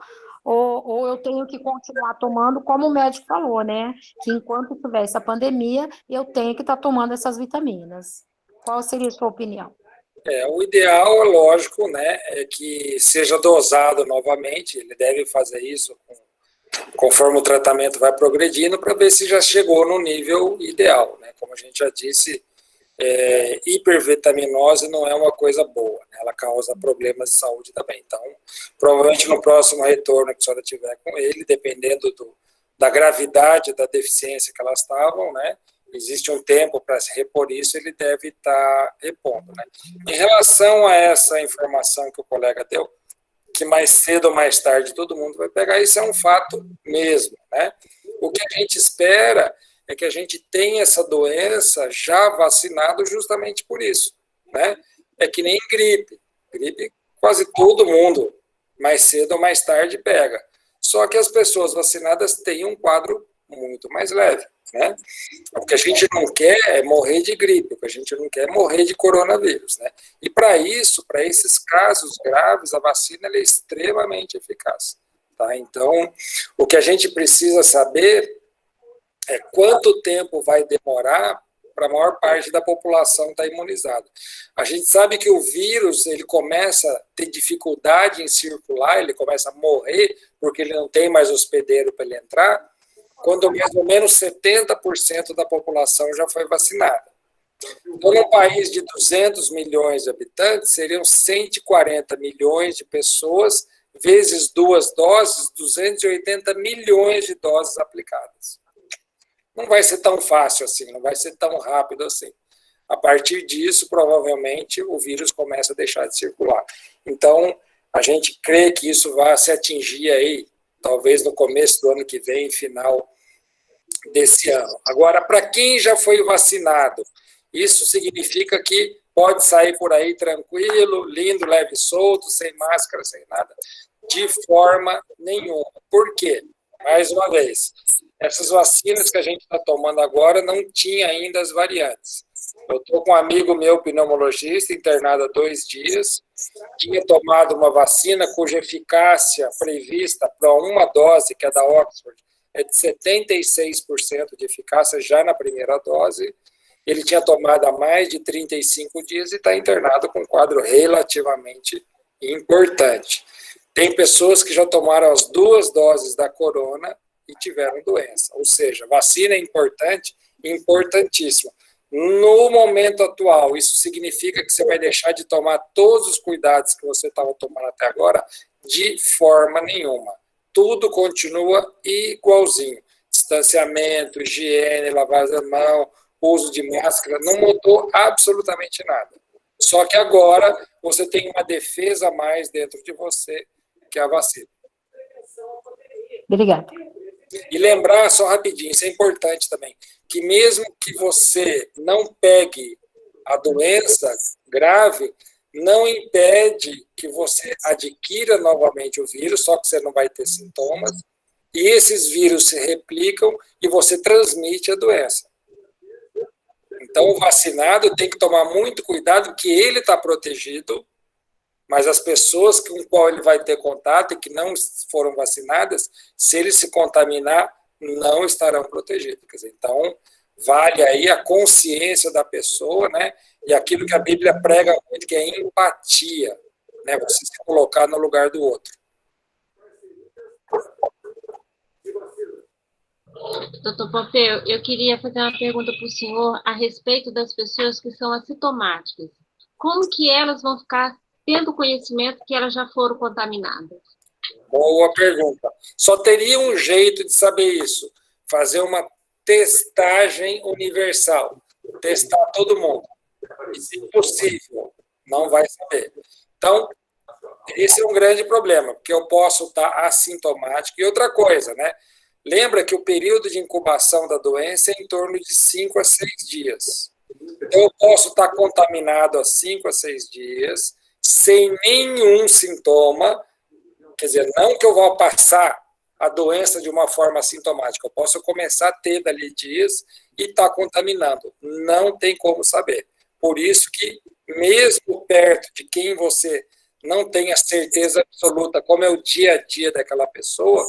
ou eu tenho que continuar tomando, como o médico falou, né? Que enquanto tiver essa pandemia, eu tenho que estar tomando essas vitaminas. Qual seria a sua opinião? O ideal, lógico, né, é que seja dosado novamente, ele deve fazer isso conforme o tratamento vai progredindo, para ver se já chegou no nível ideal, né? Como a gente já disse, hipervitaminose não é uma coisa boa, né? Ela causa problemas de saúde também. Então, provavelmente no próximo retorno que a senhora tiver com ele, dependendo da gravidade da deficiência que elas estavam, né? Existe um tempo para se repor isso, ele deve estar repondo, né? Em relação a essa informação que o colega deu, que mais cedo ou mais tarde todo mundo vai pegar, isso é um fato mesmo, né? O que a gente espera é que a gente tenha essa doença já vacinado justamente por isso, né? É que nem gripe. Gripe quase todo mundo, mais cedo ou mais tarde, pega. Só que as pessoas vacinadas têm um quadro muito mais leve, né? O que a gente não quer é morrer de gripe, o que a gente não quer é morrer de coronavírus, né? E para isso, para esses casos graves, a vacina ela é extremamente eficaz, tá? Então, o que a gente precisa saber é quanto tempo vai demorar para a maior parte da população estar imunizada. A gente sabe que o vírus, ele começa a ter dificuldade em circular, ele começa a morrer, porque ele não tem mais hospedeiro para ele entrar, quando mais ou menos 70% da população já foi vacinada. Então, num país de 200 milhões de habitantes, seriam 140 milhões de pessoas, vezes 2 doses, 280 milhões de doses aplicadas. Não vai ser tão fácil assim, não vai ser tão rápido assim. A partir disso, provavelmente, o vírus começa a deixar de circular. Então, a gente crê que isso vai se atingir aí, talvez no começo do ano que vem, final desse ano. Agora, para quem já foi vacinado, isso significa que pode sair por aí tranquilo, lindo, leve e solto, sem máscara, sem nada, de forma nenhuma. Por quê? Mais uma vez, essas vacinas que a gente está tomando agora não tinha ainda as variantes. Eu estou com um amigo meu, pneumologista, internado há 2 dias, tinha tomado uma vacina cuja eficácia prevista para uma dose, que é da Oxford, é de 76% de eficácia já na primeira dose. Ele tinha tomado há mais de 35 dias e está internado com um quadro relativamente importante. Tem pessoas que já tomaram as 2 doses da corona e tiveram doença. Ou seja, vacina é importante, importantíssima. No momento atual, isso significa que você vai deixar de tomar todos os cuidados que você estava tomando até agora? De forma nenhuma. Tudo continua igualzinho. Distanciamento, higiene, lavagem da mão, uso de máscara, não mudou absolutamente nada. Só que agora você tem uma defesa a mais dentro de você, que é a vacina. Obrigada. E lembrar, só rapidinho, isso é importante também, que mesmo que você não pegue a doença grave, não impede que você adquira novamente o vírus, só que você não vai ter sintomas, e esses vírus se replicam e você transmite a doença. Então, o vacinado tem que tomar muito cuidado, que ele está protegido, mas as pessoas com as quais ele vai ter contato e que não foram vacinadas, se ele se contaminar, não estarão protegidos. Quer dizer, então, vale aí a consciência da pessoa, né? E aquilo que a Bíblia prega muito, que é empatia, né? Você se colocar no lugar do outro. Doutor Pompeu, eu queria fazer uma pergunta para o senhor a respeito das pessoas que são assintomáticas. Como que elas vão ficar tendo conhecimento que elas já foram contaminadas? Boa pergunta. Só teria um jeito de saber isso, fazer uma testagem universal, testar todo mundo. E, se possível, não vai saber. Então, esse é um grande problema, porque eu posso estar assintomático. E outra coisa, né? Lembra que o período de incubação da doença é em torno de 5 a 6 dias. Então, eu posso estar contaminado há 5 a 6 dias, sem nenhum sintoma, quer dizer, não que eu vá passar a doença de uma forma assintomática, eu posso começar a ter dali dias e estar contaminando. Não tem como saber. Por isso que, mesmo perto de quem você não tem a certeza absoluta, como é o dia a dia daquela pessoa,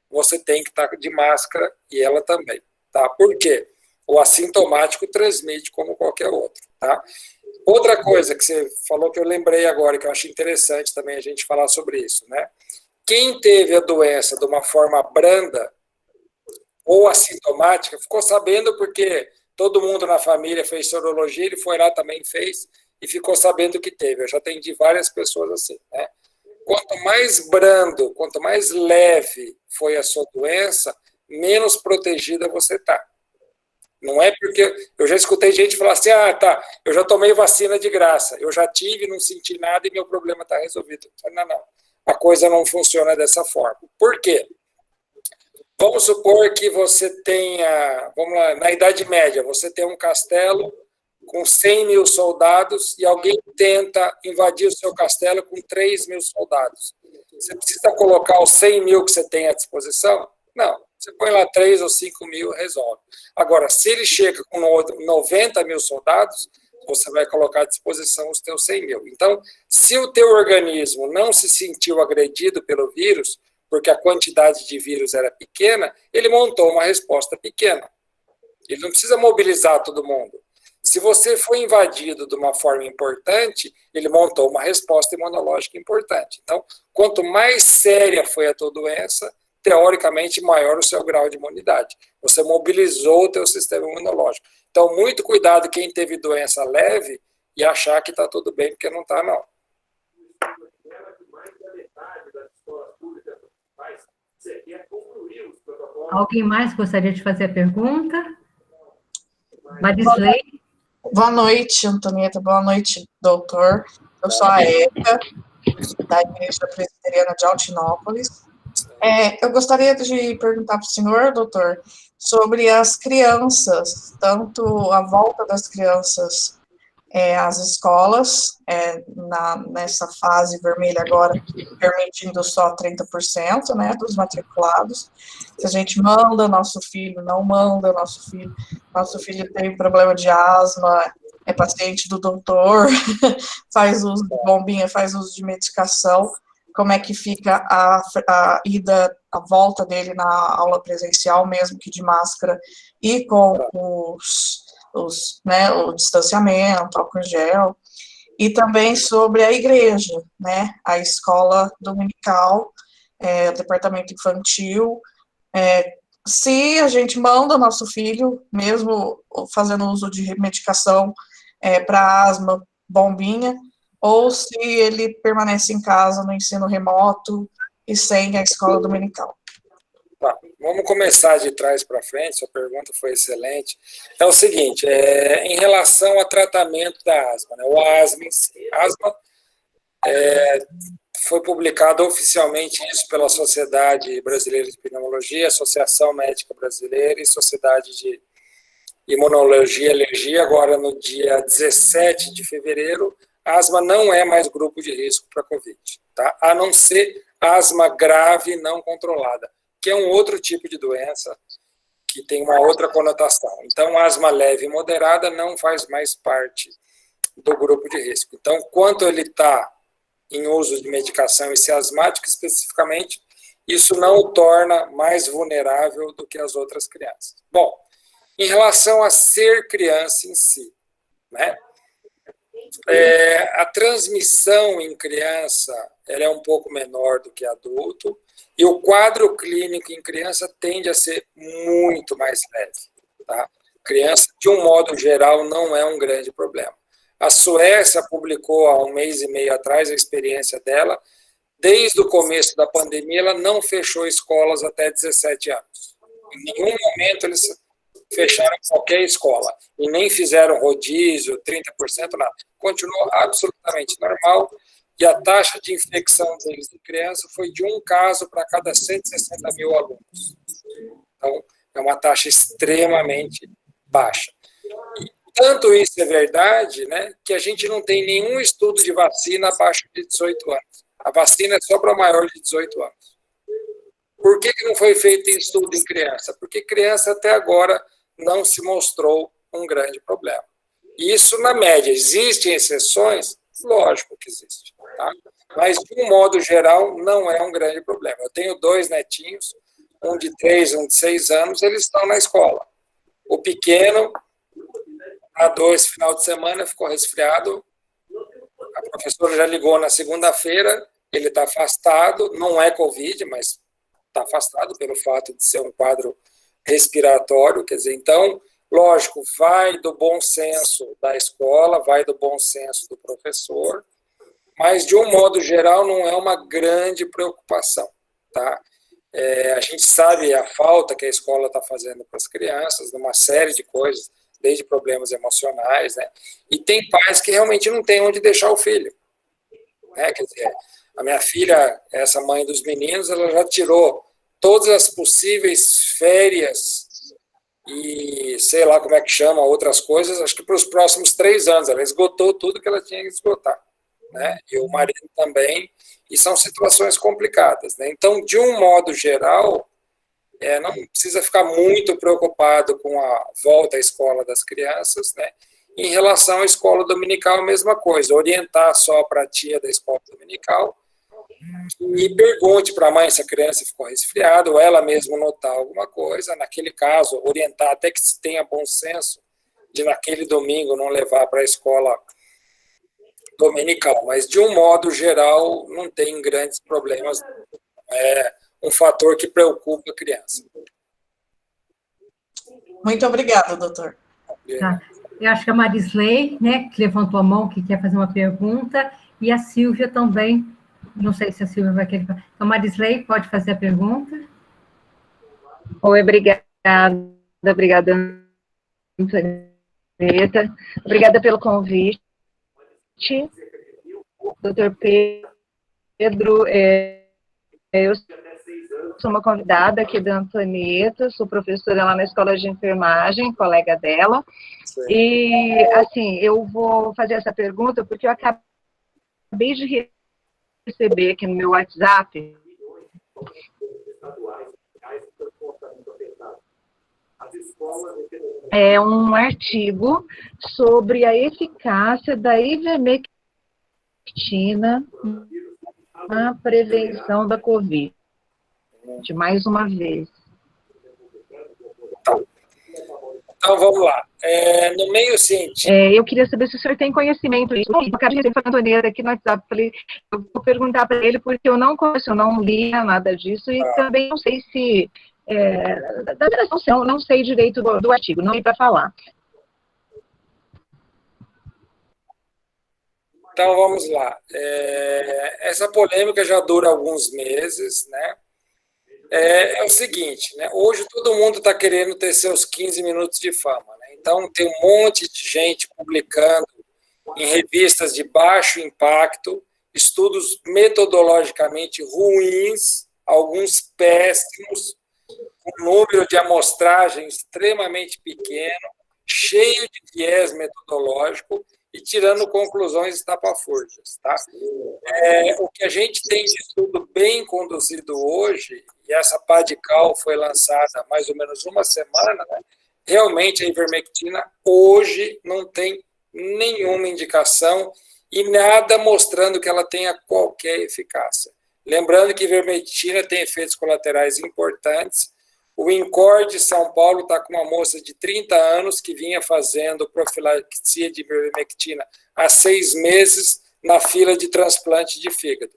você tem que estar de máscara e ela também, tá? Por quê? O assintomático transmite como qualquer outro, tá? Outra coisa que você falou que eu lembrei agora, que eu acho interessante também a gente falar sobre isso, né? Quem teve a doença de uma forma branda ou assintomática, ficou sabendo porque todo mundo na família fez sorologia, ele foi lá também fez e ficou sabendo que teve. Eu já atendi várias pessoas assim, né? Quanto mais brando, quanto mais leve foi a sua doença, menos protegida você está. Não é porque... Eu já escutei gente falar assim, tá, eu já tomei vacina de graça, eu já tive, não senti nada e meu problema está resolvido. Não, não. A coisa não funciona dessa forma. Por quê? Vamos supor que você tenha, vamos lá, na Idade Média, você tem um castelo com 100 mil soldados e alguém tenta invadir o seu castelo com 3 mil soldados. Você precisa colocar os 100 mil que você tem à disposição? Não. Você põe lá 3 ou 5 mil, resolve. Agora, se ele chega com 90 mil soldados, você vai colocar à disposição os teus 100 mil. Então, se o teu organismo não se sentiu agredido pelo vírus, porque a quantidade de vírus era pequena, ele montou uma resposta pequena. Ele não precisa mobilizar todo mundo. Se você foi invadido de uma forma importante, ele montou uma resposta imunológica importante. Então, quanto mais séria foi a tua doença, teoricamente, maior o seu grau de imunidade. Você mobilizou o teu sistema imunológico. Então, muito cuidado quem teve doença leve e achar que está tudo bem, porque não está, não. Alguém mais gostaria de fazer a pergunta? Marisley? Boa noite, Antonieta. Boa noite, doutor. Eu sou a Érica, da Igreja Presbiteriana de Altinópolis. Eu gostaria de perguntar para o senhor, doutor, sobre as crianças, tanto a volta das crianças às escolas, nessa fase vermelha agora, permitindo só 30%, né, dos matriculados. Se a gente manda nosso filho, não manda nosso filho tem problema de asma, é paciente do doutor, faz uso de bombinha, faz uso de medicação, como é que fica a ida, a volta dele na aula presencial, mesmo que de máscara, e com o distanciamento, álcool em gel, e também sobre a igreja, né, a escola dominical, o departamento infantil, se a gente manda nosso filho, mesmo fazendo uso de medicação para asma, bombinha, ou se ele permanece em casa no ensino remoto e sem a escola dominical. Tá, vamos começar de trás para frente, sua pergunta foi excelente. É o seguinte, em relação ao tratamento da asma, né, o asma em si, asma foi publicado oficialmente isso pela Sociedade Brasileira de Pneumologia, Associação Médica Brasileira e Sociedade de Imunologia e Alergia, agora no dia 17 de fevereiro, asma não é mais grupo de risco para Covid, tá? A não ser asma grave não controlada, que é um outro tipo de doença que tem uma outra conotação. Então, asma leve e moderada não faz mais parte do grupo de risco. Então, quanto ele está em uso de medicação, esse asmático especificamente, isso não o torna mais vulnerável do que as outras crianças. Bom, em relação a ser criança em si, né? A transmissão em criança ela é um pouco menor do que adulto, e o quadro clínico em criança tende a ser muito mais leve. Tá? Criança, de um modo geral, não é um grande problema. A Suécia publicou há 1 mês e meio atrás a experiência dela. Desde o começo da pandemia, ela não fechou escolas até 17 anos. Em nenhum momento eles fecharam qualquer escola. E nem fizeram rodízio, 30%, nada. Continuou absolutamente normal. E a taxa de infecção deles de criança foi de 1 caso para cada 160 mil alunos. Então, é uma taxa extremamente baixa. E tanto isso é verdade, né, que a gente não tem nenhum estudo de vacina abaixo de 18 anos. A vacina é só para maior de 18 anos. Por que não foi feito estudo em criança? Porque criança até agora não se mostrou um grande problema. Isso na média. Existem exceções? Lógico que existe. Tá? Mas, de um modo geral, não é um grande problema. Eu tenho 2 netinhos, um de 3, um de 6 anos, eles estão na escola. O pequeno, há 2 final de semana, ficou resfriado. A professora já ligou na segunda-feira, ele está afastado, não é Covid, mas está afastado pelo fato de ser um quadro respiratório, quer dizer, então, lógico, vai do bom senso da escola, vai do bom senso do professor, mas, de um modo geral, não é uma grande preocupação, tá? A gente sabe a falta que a escola está fazendo para as crianças, numa série de coisas, desde problemas emocionais, né? E tem pais que realmente não têm onde deixar o filho, né? Quer dizer, a minha filha, essa mãe dos meninos, ela já tirou todas as possíveis férias e sei lá como é que chama, outras coisas, acho que para os próximos 3 anos, ela esgotou tudo que ela tinha que esgotar, né? E o marido também, e são situações complicadas, né? Então, de um modo geral, não precisa ficar muito preocupado com a volta à escola das crianças, né? Em relação à escola dominical, a mesma coisa, orientar só para a tia da escola dominical e pergunte para a mãe se a criança ficou resfriada ou ela mesma notar alguma coisa. Naquele caso, orientar até que tenha bom senso de naquele domingo não levar para a escola dominical, mas de um modo geral não tem grandes problemas, é um fator que preocupa a criança. Muito obrigada, doutor. Tá. Eu acho que a Marisley, né, que levantou a mão, que quer fazer uma pergunta, e a Silvia também, não sei se a Silvia vai querer. Então, Marisley, pode fazer a pergunta? Oi, obrigada, Antonieta. Obrigada pelo convite. Doutor Pedro, eu sou uma convidada aqui da Antonieta, sou professora lá na Escola de Enfermagem, colega dela. Sim. E, assim, eu vou fazer essa pergunta porque eu acabei de receber aqui no meu WhatsApp um artigo sobre a eficácia da ivermectina na prevenção da Covid. Mais uma vez. Então, vamos lá. No meio científico... eu queria saber se o senhor tem conhecimento disso. Eu acabei de receber a Antonieta aqui no WhatsApp. Falei, eu vou perguntar para ele, porque eu não conheço, eu não li nada disso, e também não sei se... não sei direito do artigo, não ia para falar. Então, vamos lá. Essa polêmica já dura alguns meses, né? É o seguinte, né? Hoje todo mundo está querendo ter seus 15 minutos de fama, né? Então, tem um monte de gente publicando em revistas de baixo impacto, estudos metodologicamente ruins, alguns péssimos, com número de amostragem extremamente pequeno, cheio de viés metodológico e tirando conclusões estapafúrdias, tá? O que a gente tem de estudo bem conduzido hoje, e essa pá de cal foi lançada há mais ou menos uma semana, né? Realmente a ivermectina hoje não tem nenhuma indicação e nada mostrando que ela tenha qualquer eficácia. Lembrando que a ivermectina tem efeitos colaterais importantes. O INCOR de São Paulo está com uma moça de 30 anos que vinha fazendo profilaxia de ivermectina há 6 meses na fila de transplante de fígado.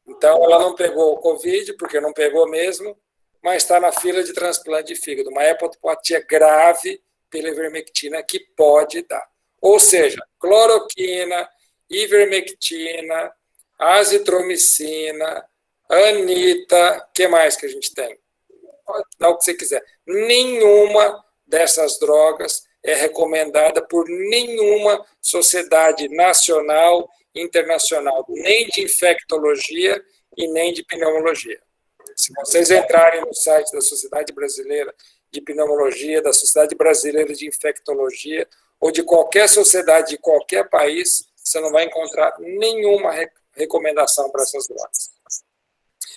Então, ela não pegou o Covid, porque não pegou mesmo, mas está na fila de transplante de fígado, uma hepatopatia grave pela ivermectina que pode dar. Ou seja, cloroquina, ivermectina, azitromicina, anita, o que mais que a gente tem? Pode dar o que você quiser. Nenhuma dessas drogas é recomendada por nenhuma sociedade nacional, internacional, nem de infectologia e nem de pneumologia. Se vocês entrarem no site da Sociedade Brasileira de Pneumologia, da Sociedade Brasileira de Infectologia, ou de qualquer sociedade de qualquer país, você não vai encontrar nenhuma recomendação para essas drogas.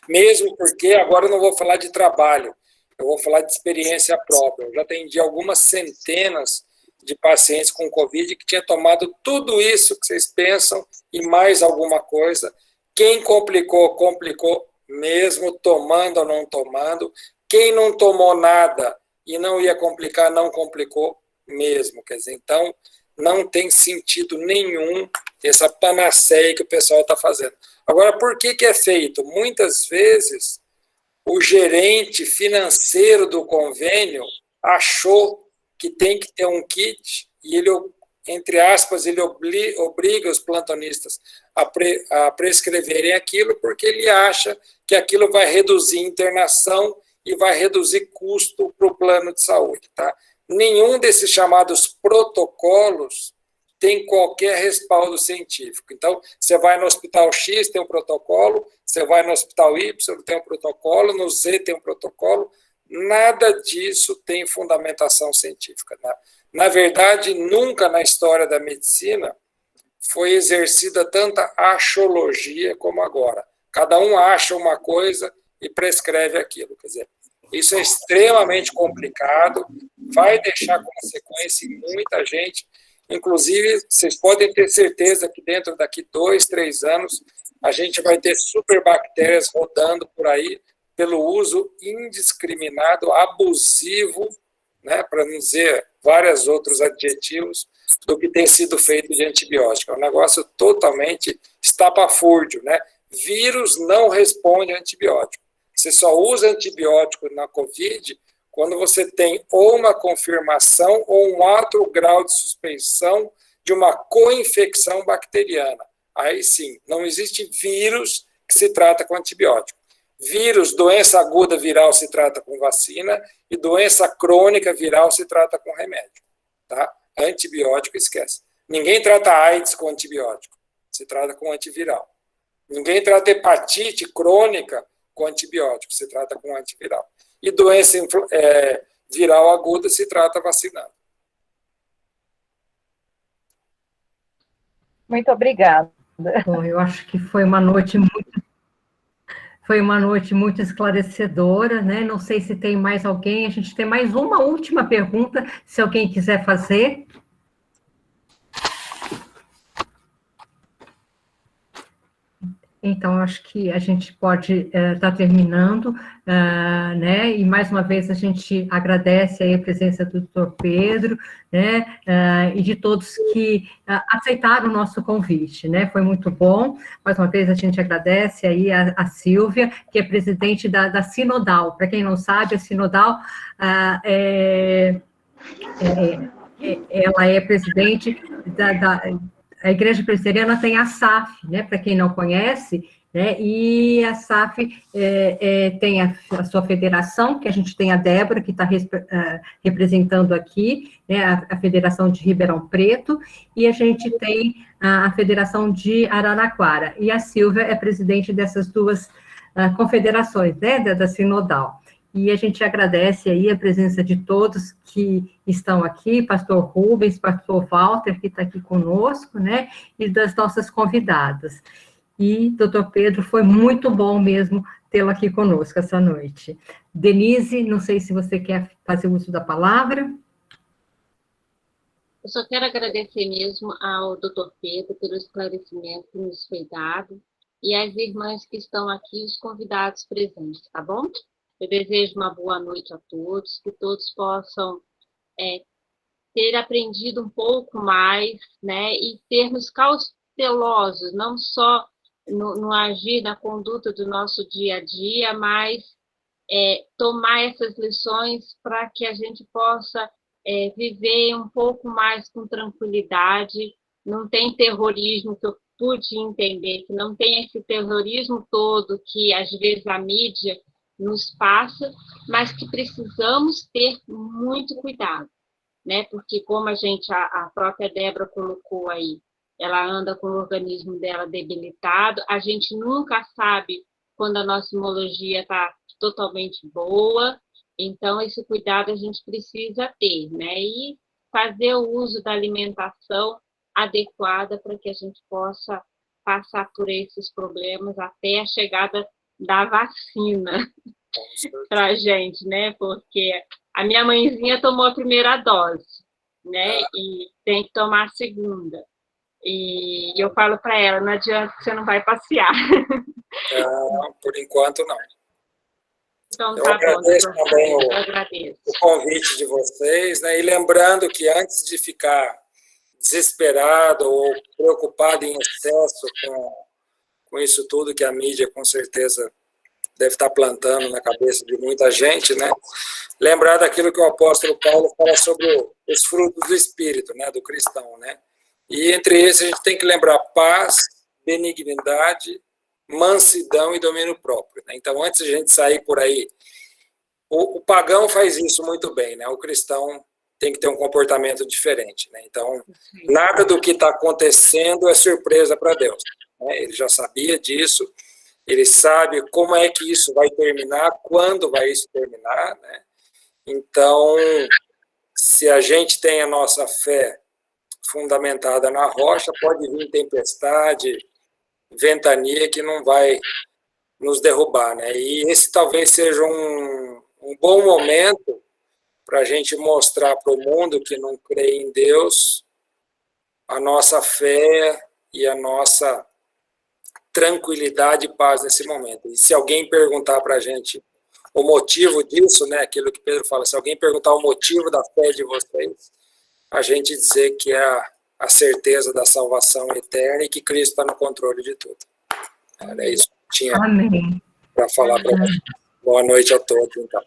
Mesmo porque, agora eu não vou falar de trabalho, eu vou falar de experiência própria. Eu já atendi algumas centenas de pacientes com Covid que tinham tomado tudo isso que vocês pensam e mais alguma coisa. Quem complicou, complicou mesmo, tomando ou não tomando. Quem não tomou nada e não ia complicar, não complicou mesmo. Quer dizer, então, não tem sentido nenhum essa panaceia que o pessoal está fazendo. Agora, por que é feito? Muitas vezes, o gerente financeiro do convênio achou que tem que ter um kit e ele, entre aspas, ele obriga os plantonistas a prescreverem aquilo porque ele acha que aquilo vai reduzir internação e vai reduzir custo para o plano de saúde. Tá? Nenhum desses chamados protocolos tem qualquer respaldo científico. Então, você vai no hospital X, tem um protocolo, você vai no hospital Y, tem um protocolo, no Z tem um protocolo, nada disso tem fundamentação científica. Né? Na verdade, nunca na história da medicina foi exercida tanta achologia como agora. Cada um acha uma coisa e prescreve aquilo. Quer dizer, isso é extremamente complicado, vai deixar consequência em muita gente. Inclusive, vocês podem ter certeza que dentro daqui 2, 3 anos, a gente vai ter superbactérias rodando por aí pelo uso indiscriminado, abusivo né, para não dizer vários outros adjetivos, do que tem sido feito de antibiótico. É um negócio totalmente estapafúrdio, né? Vírus não responde a antibiótico. Você só usa antibiótico na COVID quando você tem ou uma confirmação ou um alto grau de suspeição de uma co-infecção bacteriana. Aí sim, não existe vírus que se trata com antibiótico. Vírus, doença aguda viral se trata com vacina e doença crônica viral se trata com remédio. Tá? Antibiótico, esquece. Ninguém trata AIDS com antibiótico, se trata com antiviral. Ninguém trata hepatite crônica com antibiótico, se trata com antiviral. E doença viral aguda se trata vacinando. Muito obrigada. Bom, eu acho que foi uma noite muito esclarecedora, né? Não sei se tem mais alguém. A gente tem mais uma última pergunta, se alguém quiser fazer. Então, acho que a gente pode estar terminando, né? E, mais uma vez, a gente agradece aí a presença do Dr. Pedro, né? E de todos que aceitaram o nosso convite, né? Foi muito bom. Mais uma vez, a gente agradece aí a Silvia, que é presidente da Sinodal. Para quem não sabe, a Sinodal ela é presidente a Igreja Presbiteriana tem a SAF, né, para quem não conhece, né, e a SAF tem a sua federação, que a gente tem a Débora, que está representando aqui, né, a Federação de Ribeirão Preto, e a gente tem a Federação de Araraquara, e a Silvia é presidente dessas duas confederações, né, da Sinodal. E a gente agradece aí a presença de todos que estão aqui, pastor Rubens, pastor Walter, que está aqui conosco, né, e das nossas convidadas. E, doutor Pedro, foi muito bom mesmo tê-lo aqui conosco essa noite. Denise, não sei se você quer fazer uso da palavra. Eu só quero agradecer mesmo ao doutor Pedro pelo esclarecimento que nos foi dado e às irmãs que estão aqui, os convidados presentes, tá bom? Eu desejo uma boa noite a todos, que todos possam ter aprendido um pouco mais, né, e sermos cautelosos, não só no agir, na conduta do nosso dia a dia, mas tomar essas lições para que a gente possa viver um pouco mais com tranquilidade. Não tem terrorismo, que eu pude entender, que não tem esse terrorismo todo que às vezes a mídia nos passa, mas que precisamos ter muito cuidado, né? Porque como a própria Débora colocou aí, ela anda com o organismo dela debilitado, a gente nunca sabe quando a nossa imunologia está totalmente boa, então esse cuidado a gente precisa ter, né? E fazer o uso da alimentação adequada para que a gente possa passar por esses problemas até a chegada da vacina para a gente, né? Porque a minha mãezinha tomou a primeira dose, né? E tem que tomar a segunda. E eu falo para ela, não adianta, você não vai passear. Não, por enquanto não. Então, eu tá agradeço bom, também eu agradeço o convite de vocês, né? E lembrando que antes de ficar desesperado ou preocupado em excesso com isso tudo que a mídia com certeza deve estar plantando na cabeça de muita gente, né? Lembrar daquilo que o apóstolo Paulo fala sobre os frutos do Espírito, né? Do cristão, né? E entre esses a gente tem que lembrar paz, benignidade, mansidão e domínio próprio, né? Então, antes de a gente sair por aí, o pagão faz isso muito bem, né? O cristão tem que ter um comportamento diferente, né? Então, nada do que está acontecendo é surpresa para Deus, né? Ele já sabia disso, ele sabe como é que isso vai terminar, quando vai isso terminar, né? Então, se a gente tem a nossa fé fundamentada na rocha, pode vir tempestade, ventania que não vai nos derrubar, né? E esse talvez seja um bom momento para a gente mostrar para o mundo que não crê em Deus a nossa fé e a nossa tranquilidade e paz nesse momento. E se alguém perguntar para a gente o motivo disso, né? Aquilo que Pedro fala, se alguém perguntar o motivo da fé de vocês, a gente dizer que é a certeza da salvação eterna e que Cristo está no controle de tudo. Era isso que tinha para falar para vocês. Boa noite a todos, então.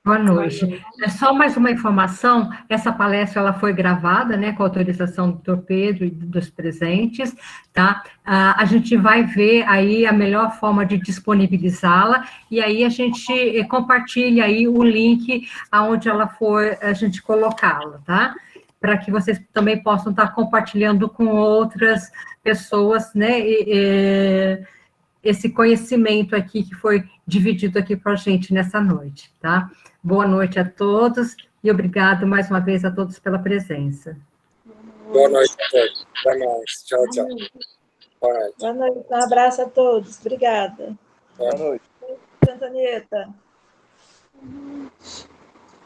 Boa noite. É só mais uma informação, essa palestra ela foi gravada, né, com a autorização do Dr. Pedro e dos presentes, tá? A gente vai ver aí a melhor forma de disponibilizá-la, e aí a gente compartilha aí o link aonde ela for a gente colocá-la, tá? Para que vocês também possam estar compartilhando com outras pessoas, né, esse conhecimento aqui que foi dividido aqui para a gente nessa noite, tá? Boa noite a todos e obrigado mais uma vez a todos pela presença. Boa noite a todos. Até mais. Tchau, tchau. Boa noite. Boa noite. Um abraço a todos. Obrigada. Boa noite. Antonieta.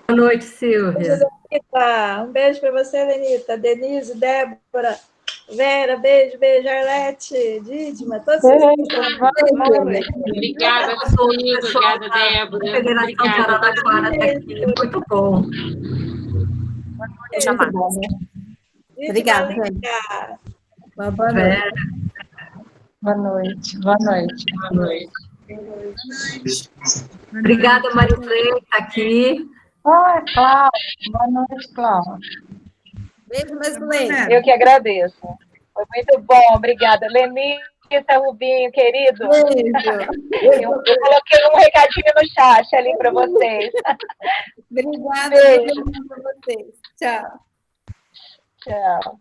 Boa noite, Silvia. Um beijo para você, Lenita. Denise, Débora, Vera, beijo, Arlete, Dídima, todos vocês. Obrigada, Silvia. Obrigada, Débora. Federação Araraquara daqui. Muito bom. Muito bom. Obrigada, gente. Boa noite. Boa noite. Boa noite. Boa noite. Obrigada, Marilei, está aqui. Oi, Cláudia. Boa noite, Cláudia. Beijo, Marilei. Eu que agradeço. Foi muito bom, obrigada. Lenita, Rubinho, querido. Eu coloquei um recadinho no chat ali para vocês. Obrigada. Beijo para vocês. Tchau. Tchau.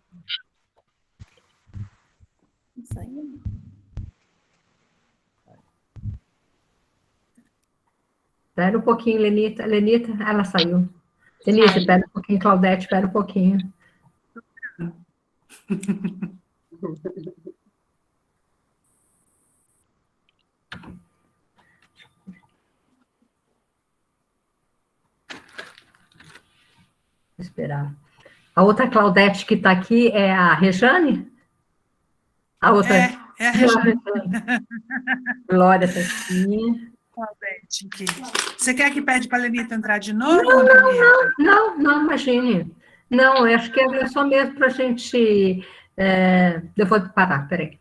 Espera um pouquinho, Lenita. Lenita, ela saiu. Denise, espera um pouquinho. Claudete, espera um pouquinho. Vou esperar. A outra Claudete que está aqui é a Rejane? A outra? É a Rejane. Glória está aqui. Claudete, você quer que pede para a Lenita entrar de novo? Não, imagine. Não, eu acho que é só mesmo para a gente... eu vou parar, peraí.